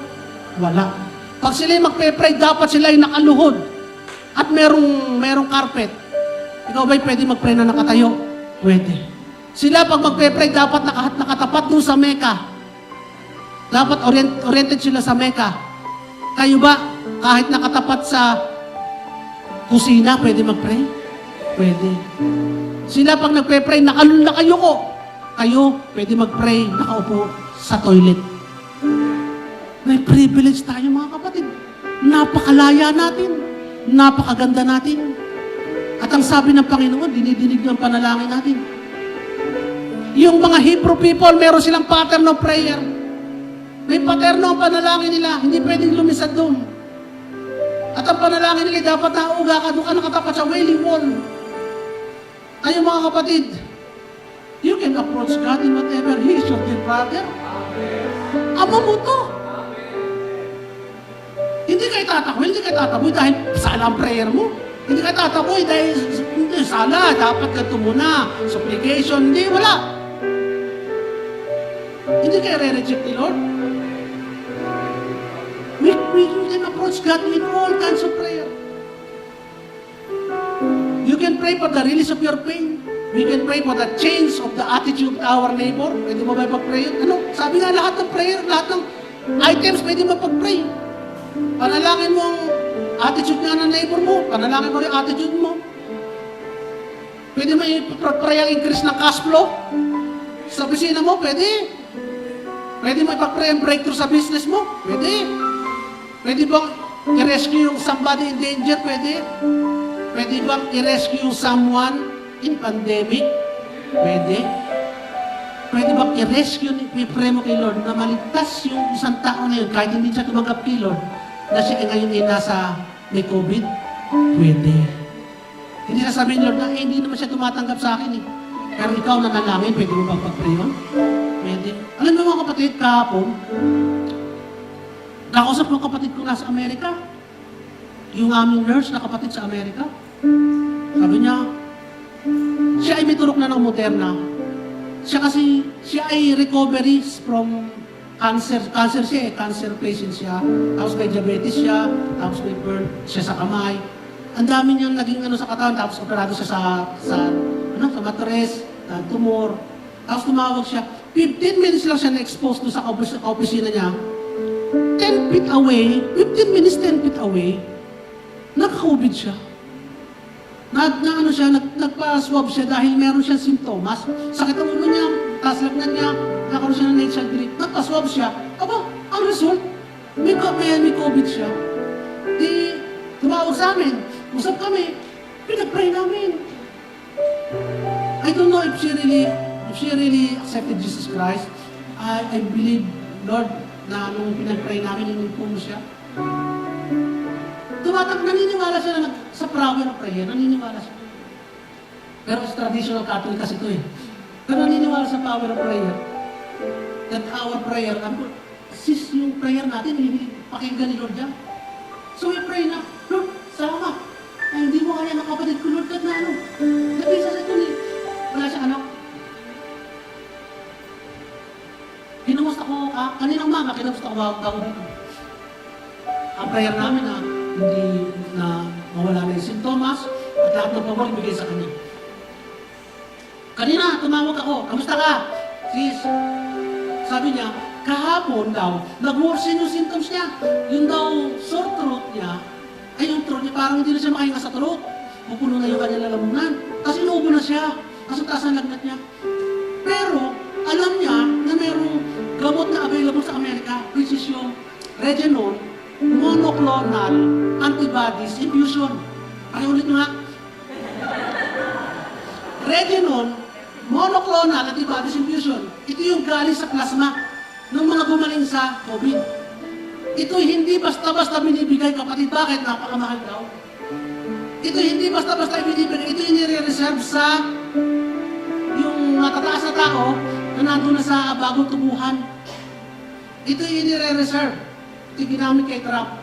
Wala. Pag sila magpe-pray, dapat sila ay nakaluhod. At merong carpet. Ikaw ba'y pwede mag-pray na nakatayo? Pwede. Sila pag magpe-pray, dapat nakatapat doon sa Mecca. Dapat oriented sila sa Mecca. Kayo ba, kahit nakatapat sa kusina, pwede mag-pray? Pwede. Sila pag nagpe-pray, nakayuko. Kayo, pwede mag-pray, nakaupo sa toilet. May privilege tayo mga kapatid. Napakalaya natin. Napakaganda natin. At ang sabi ng Panginoon, dinidinig ng panalangin natin. Yung mga Hebrew people, meron silang pattern of prayer. May pattern ng panalangin nila. Hindi pwedeng lumisad doon. At ang panalangin nila, dapat nauuga ka, doon ka nakatapat sa wailing wall. Kayo mga kapatid, you can approach God in whatever He is your dear brother. Ama mo to. Hindi kayo tataboy dahil sala ang prayer mo. Hindi kayo tataboy dahil sala, dapat ganito muna, supplication, hindi, wala. Hindi kayo re-reject ni Lord. We can approach God in all kinds of prayer. You can pray for the release of your pain. We can pray for the change of the attitude of our neighbor. Pwede mo ba ipag-pray? Ano? Sabi nga lahat ng prayer, lahat ng items pwede mo pag-pray. Panalangin mo ang attitude nga ng neighbor mo. Panalangin mo rin attitude mo. Pwede mo ipag-pray ang increase ng cash flow. Sa opisina mo, pwede. Pwede mo ipag-pray ang breakthrough sa business mo. Pwede. Pwede bang i-rescue yung somebody in danger? Pwede. Pwede bang i-rescue yung someone in pandemic? Pwede. Pwede bang i-rescue, i-pray mo kay Lord na maligtas yung isang tao na yun kahit hindi siya tumanggap kay Lord na siya ngayon ay nasa may COVID? Pwede. Hindi sasabihin Lord na hindi naman siya tumatanggap sa akin eh. Pero ikaw na nalamin, pwede mo bang pag-pray yun? Pwede. Alam mo mga kapatid, kahapon, nakausap ng kapatid ko nasa Amerika. Yung aming nurse na kapatid sa Amerika. Sabi niya, siya ay may turok na ng Moderna. Siya ay recovery from cancer. Cancer siya eh, cancer patient siya. Tapos may diabetes siya, tapos may burn siya sa kamay. Ang dami niyang naging sa katawan, tapos operado siya sa matres, tumor. Tapos tumawag siya. 15 minutes lang siya na-expose doon sa opisina niya. 10 feet away, 15 minutes, 10 feet away, naka-COVID siya. Nagpa-swab siya dahil meron siyang simptomas. Sakit ang ulo niya, taas lagnat niya, nakaroon siya ng nasal drip. Nagpa-swab siya. Aba, ang result, may COVID siya. Di, tumawag sa amin, usap kami, pinag-pray namin. I don't know if she really accepted Jesus Christ. I believe, Lord, na nung pinag-pray namin, inupo mo siya. Naniniwala siya na sa power of prayer, naniniwala siya. Pero sa traditional Catholic kasi ito eh. Pero naniniwala sa power of prayer. That our prayer, sis yung prayer natin, pakinggan ni Lord dyan. So we pray na, Lord, salamat. Ay, hindi mo kaya ng kapatid ko, Lord, God na ano. Nabisa sa ito ni, wala siya anak. Kinumusta ko, kaninang umaga, kinumusta ko bago dito. Ang prayer namin na hindi na mawala na yung sintomas at lahat ng pabor ibigay sa kanya. Kanina, tumawag ako, kamusta ka? Sis, sabi niya, kahapon daw, nag-worsen yung symptoms niya. Yung daw sore throat niya, ay yung throat niya parang hindi na siya makahinga sa throat. Pupuno na yung kanyang lalamunan. Kasi inuubo na siya, kasi taas ang lagnat niya. Pero, alam niya na mayroong gamot na available sa Amerika, which is yung Regenon monoclonal antibodies infusion. Pakiulit nyo nga. Regenon monoclonal antibodies infusion. Ito yung galing sa plasma ng mga gumaling sa COVID. Ito'y hindi basta-basta binibigay, kapatid. Bakit? Napakamahal daw. Ito'y hindi basta-basta binibigay. Ito'y nire-reserve sa yung matataas na tao na nandun na sa bagong tubuhan. Ito'y nire-reserve. Ito'y ginamit kay Trump.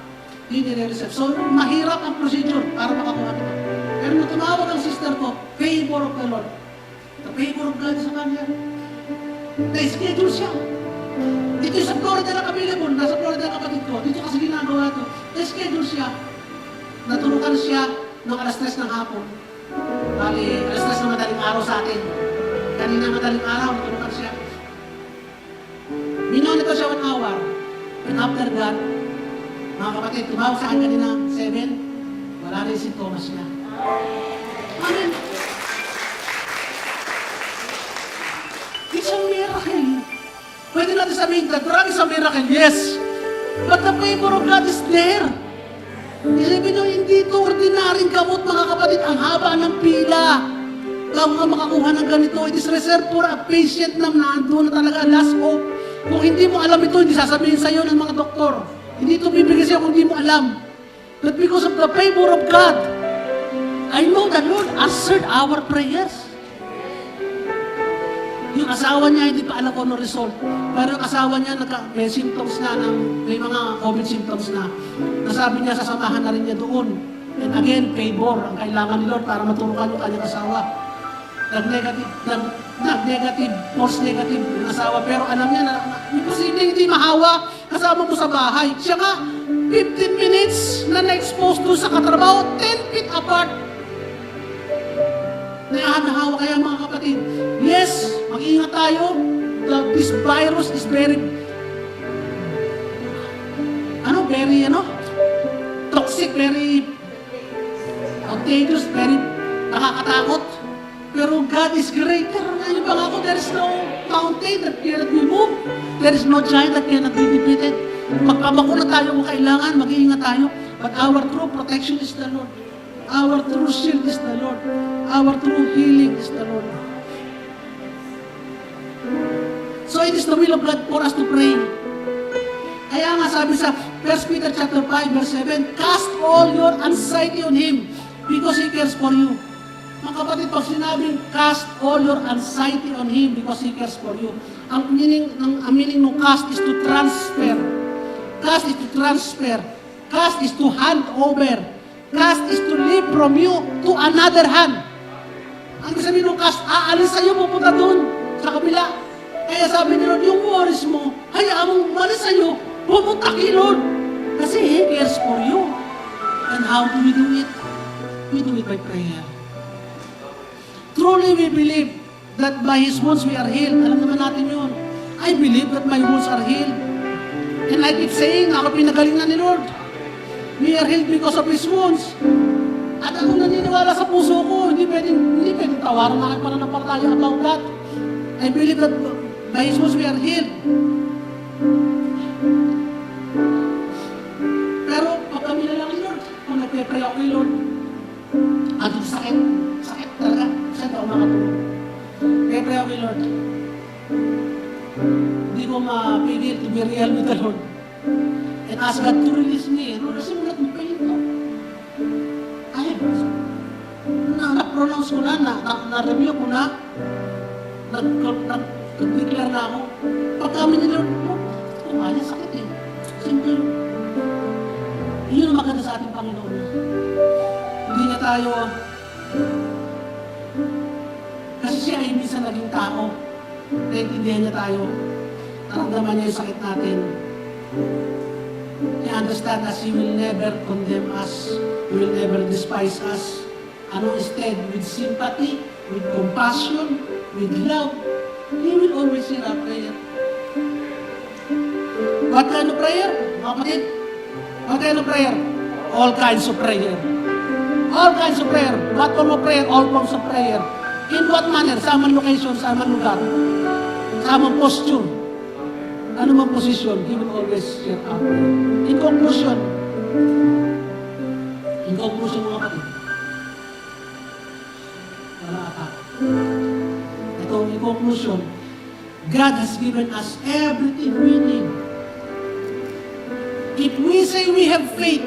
Ito'y nire-reserve. So, mahirap ang procedure para makakuha nito. Pero nung tumawag ang sister ko, favor of the Lord. The favor of God sa kanya. Na-schedule siya. Dito sa Florida lang available. Nasa Florida ang kapatid ko. Dito kasi ginagawa ito. Na-schedule siya. Naturukan siya ng alas 3 ng hapon. Bali, alas 3 ng madaling araw sa atin. Kanina madaling araw, naturukan siya. Minonito siya 1 hour. And after that, mga kapatid, tumawag sa akin kanina 7. Wala na yung sintomas niya. Amen. It's a miracle. Pwede natin sabihin, the drug is a miracle. Yes. But the favor of God is there. Isipin nyo, hindi ito ordinaryong gamot, mga kapatid. Ang haba ng pila. Bago ka makakuha ng ganito, it is reserved for a patient na nandun na talaga last hope. Kung hindi mo alam ito, hindi sasabihin sa iyo ng mga doktor. Hindi ito bibigay sa'yo kung hindi mo alam. But because of the favor of God, I know the Lord answered our prayers. Yung asawa niya, hindi pa alam kung ano result. Pero yung asawa niya, may symptoms na, may mga COVID symptoms na. Nasabi niya, sasamahan na rin niya doon. And again, favor ang kailangan ni Lord para maturukan yung kanyang asawa. Nag-negative, false negative yung asawa. Pero alam niya na, imposible hindi mahawa kasama mo sa bahay. Siya nga, 15 minutes na na-expose doon sa katrabaho, 10 feet apart. Nahahawa kaya mga kapatid. Yes, mag-ingat tayo. This virus is very toxic, very contagious, very nakakatakot. Pero God is greater. Ngayon pa nga ako, there is no mountain that cannot be moved. There is no giant that cannot be defeated. Magpabakuna tayo kung kailangan, mag-iingat tayo. But our true protection is the Lord. Our true shield is the Lord. Our true healing is the Lord. So it is the will of God for us to pray. Kaya nga sabi sa 1 Peter chapter 5 verse 7, cast all your anxiety on Him because He cares for you. Mga kapatid, pag sinabing cast all your anxiety on Him because He cares for you, ang meaning ng cast is to transfer. Cast is to transfer. Cast is to hand over. Cast is to leave from you to another hand. Ang sabihin ng cast, aalis sa'yo, pupunta doon, sa kabila. Kaya sabi ni Lord, yung worries mo, hayaan mong umalis sa'yo, pupunta kay Lord. Kasi He cares for you. And how do we do it? We do it by prayer. Truly we believe that by His wounds we are healed. Alam naman natin yun. I believe that my wounds are healed. And I keep saying, ako pinagalingan ni Lord. We are healed because of His wounds. At ako naniniwala sa puso ko, hindi pwedeng tawaran ng aking pananampalataya about that. I believe that by His wounds we are healed. Pero pag kami na lang ni Lord, kung nagpe-pray ako kay Lord, at sakit talaga, saan ako makatulog? Pray ako kay Lord. Hindi ko mapigil to be real with the Lord. And ask God to release me. Simulat mo pa ito. Ay, na-pronounce ko na-review ko na, nag-declare na ako. Pag kami ni Lord, ay, sakit eh. Simple. Yun ang maganda sa ating Panginoon. Hindi niya tayo, kasi siya ay minsan naging tao. Naintindihan niya tayo. Naramdaman niya yung sakit natin. He understand us, He will never condemn us. He will never despise us. Instead, with sympathy, with compassion, with love, He will always hear our prayer. What kind of prayer? Mga kapatid, what kind of prayer? All kinds of prayer. All kinds of prayer. What form of prayer? All forms of prayer. In what manner? Sa amang location, sa amang lugar. Sa amang posture. Ano mang position, He will always share our prayer. In conclusion, mga kapatid, wala atak. Ito, in conclusion, God has given us everything we need. If we say we have faith,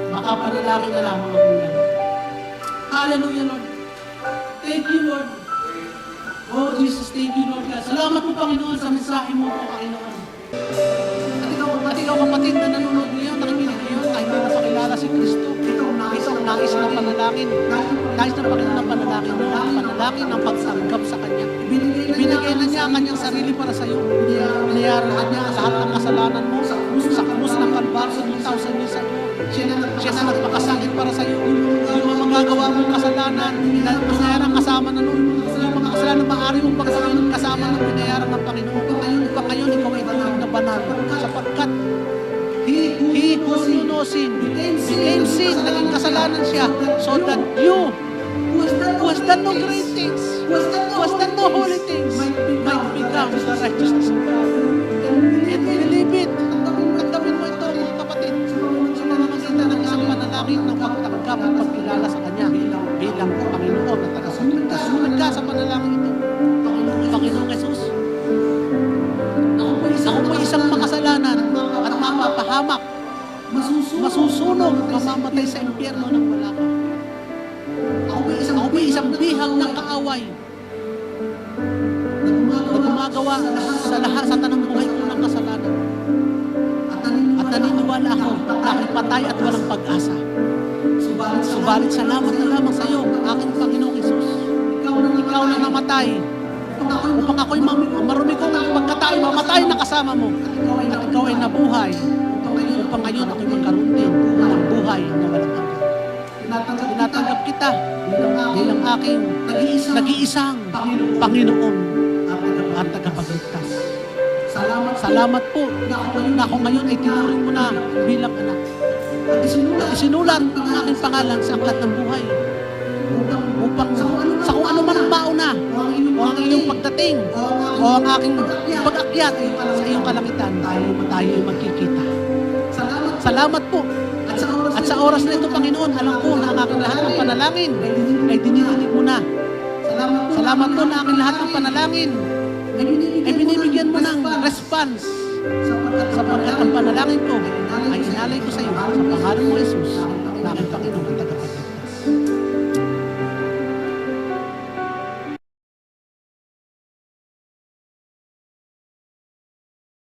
baka panalangin na lamang ang ulan. Hallelujah, Lord. Thank you, Lord. Oh, Jesus, thank you, Lord God. Salamat po, Panginoon, sa mensahe mo po, Panginoon. At ikaw, kapatid na nanonood ngayon, nakikinig ngayon, kahit hindi napakilala si Kristo. Ito ang nais ng panalangin. Nais ng Panginoon ng panalangin mo, ang panalangin ng pagsanggap sa Kanya. Ibinigay na niya ang Kanyang sarili para sa iyo. Binayaran na niya lahat ng kasalanan mo sa krus ng Kalbaryo 2,000 years ago. Siya na nagpakasakit para sa iyo. Yung mga magagawa mong kasalanan, binayaran kasama na noon. Yung mga kasalanan maaari mong pagsakin kasama ng binayaran ng Panginoon. Upang ngayon, ikaw ay tuloy na banal. Sapagkat He who knew no sin became sin, naging kasalanan siya, so that you, who has done no great things, who has done no holy things, might become the righteousness of God. And believe it. Tanggapin mo ito, mga kapatid, sa pamamagitan ng isang panalangin ng pagtanggap at pagkilala sa Kanya bilang Panginoon at tagapagligtas. Sumunod ka sa panalangin ito. Panginoong Jesus, ako po isang makasalanan at mapapahamak, masusunog, mamamatay sa impyerno ng wala ka. Ako po isang bihag ng kaaway na gumagawa sa lahat sa tanang buhay ko ng kasalanan. At naniniwala ako na aking patay at walang pag-asa. Subalit salamat na lamang sa iyo, aking Panginoong Jesus. Ikaw na namatay upang ako'y marumi kong pagkatay, mamatay na kasama mo. At ikaw ay nabuhay upang ngayon ako'y magkaroon din ng buhay na walang hanggan. Tinatanggap kita bilang aking nag-iisang Panginoon at tagapagligtas. Salamat po na ako ngayon ay tinuring mo na bilang anak. At isinulat ang aking pangalan sa aklat ng buhay upang sa kung ano man ang mauna o ang iyong pagdating o ang aking pag-akyat sa iyong kalangitan, tayo ay magkikita. Salamat po. At sa oras na ito, Panginoon, alam ko na ang aking lahat ng panalangin ay dinidinig mo na. Salamat po na aking lahat ng panalangin ay binibigyan mo ng response sapagkat ang panalangin ko ay inalay ko sa iyo sa pangalan mo, Jesus, na aking Panginoon at tagapagligtas.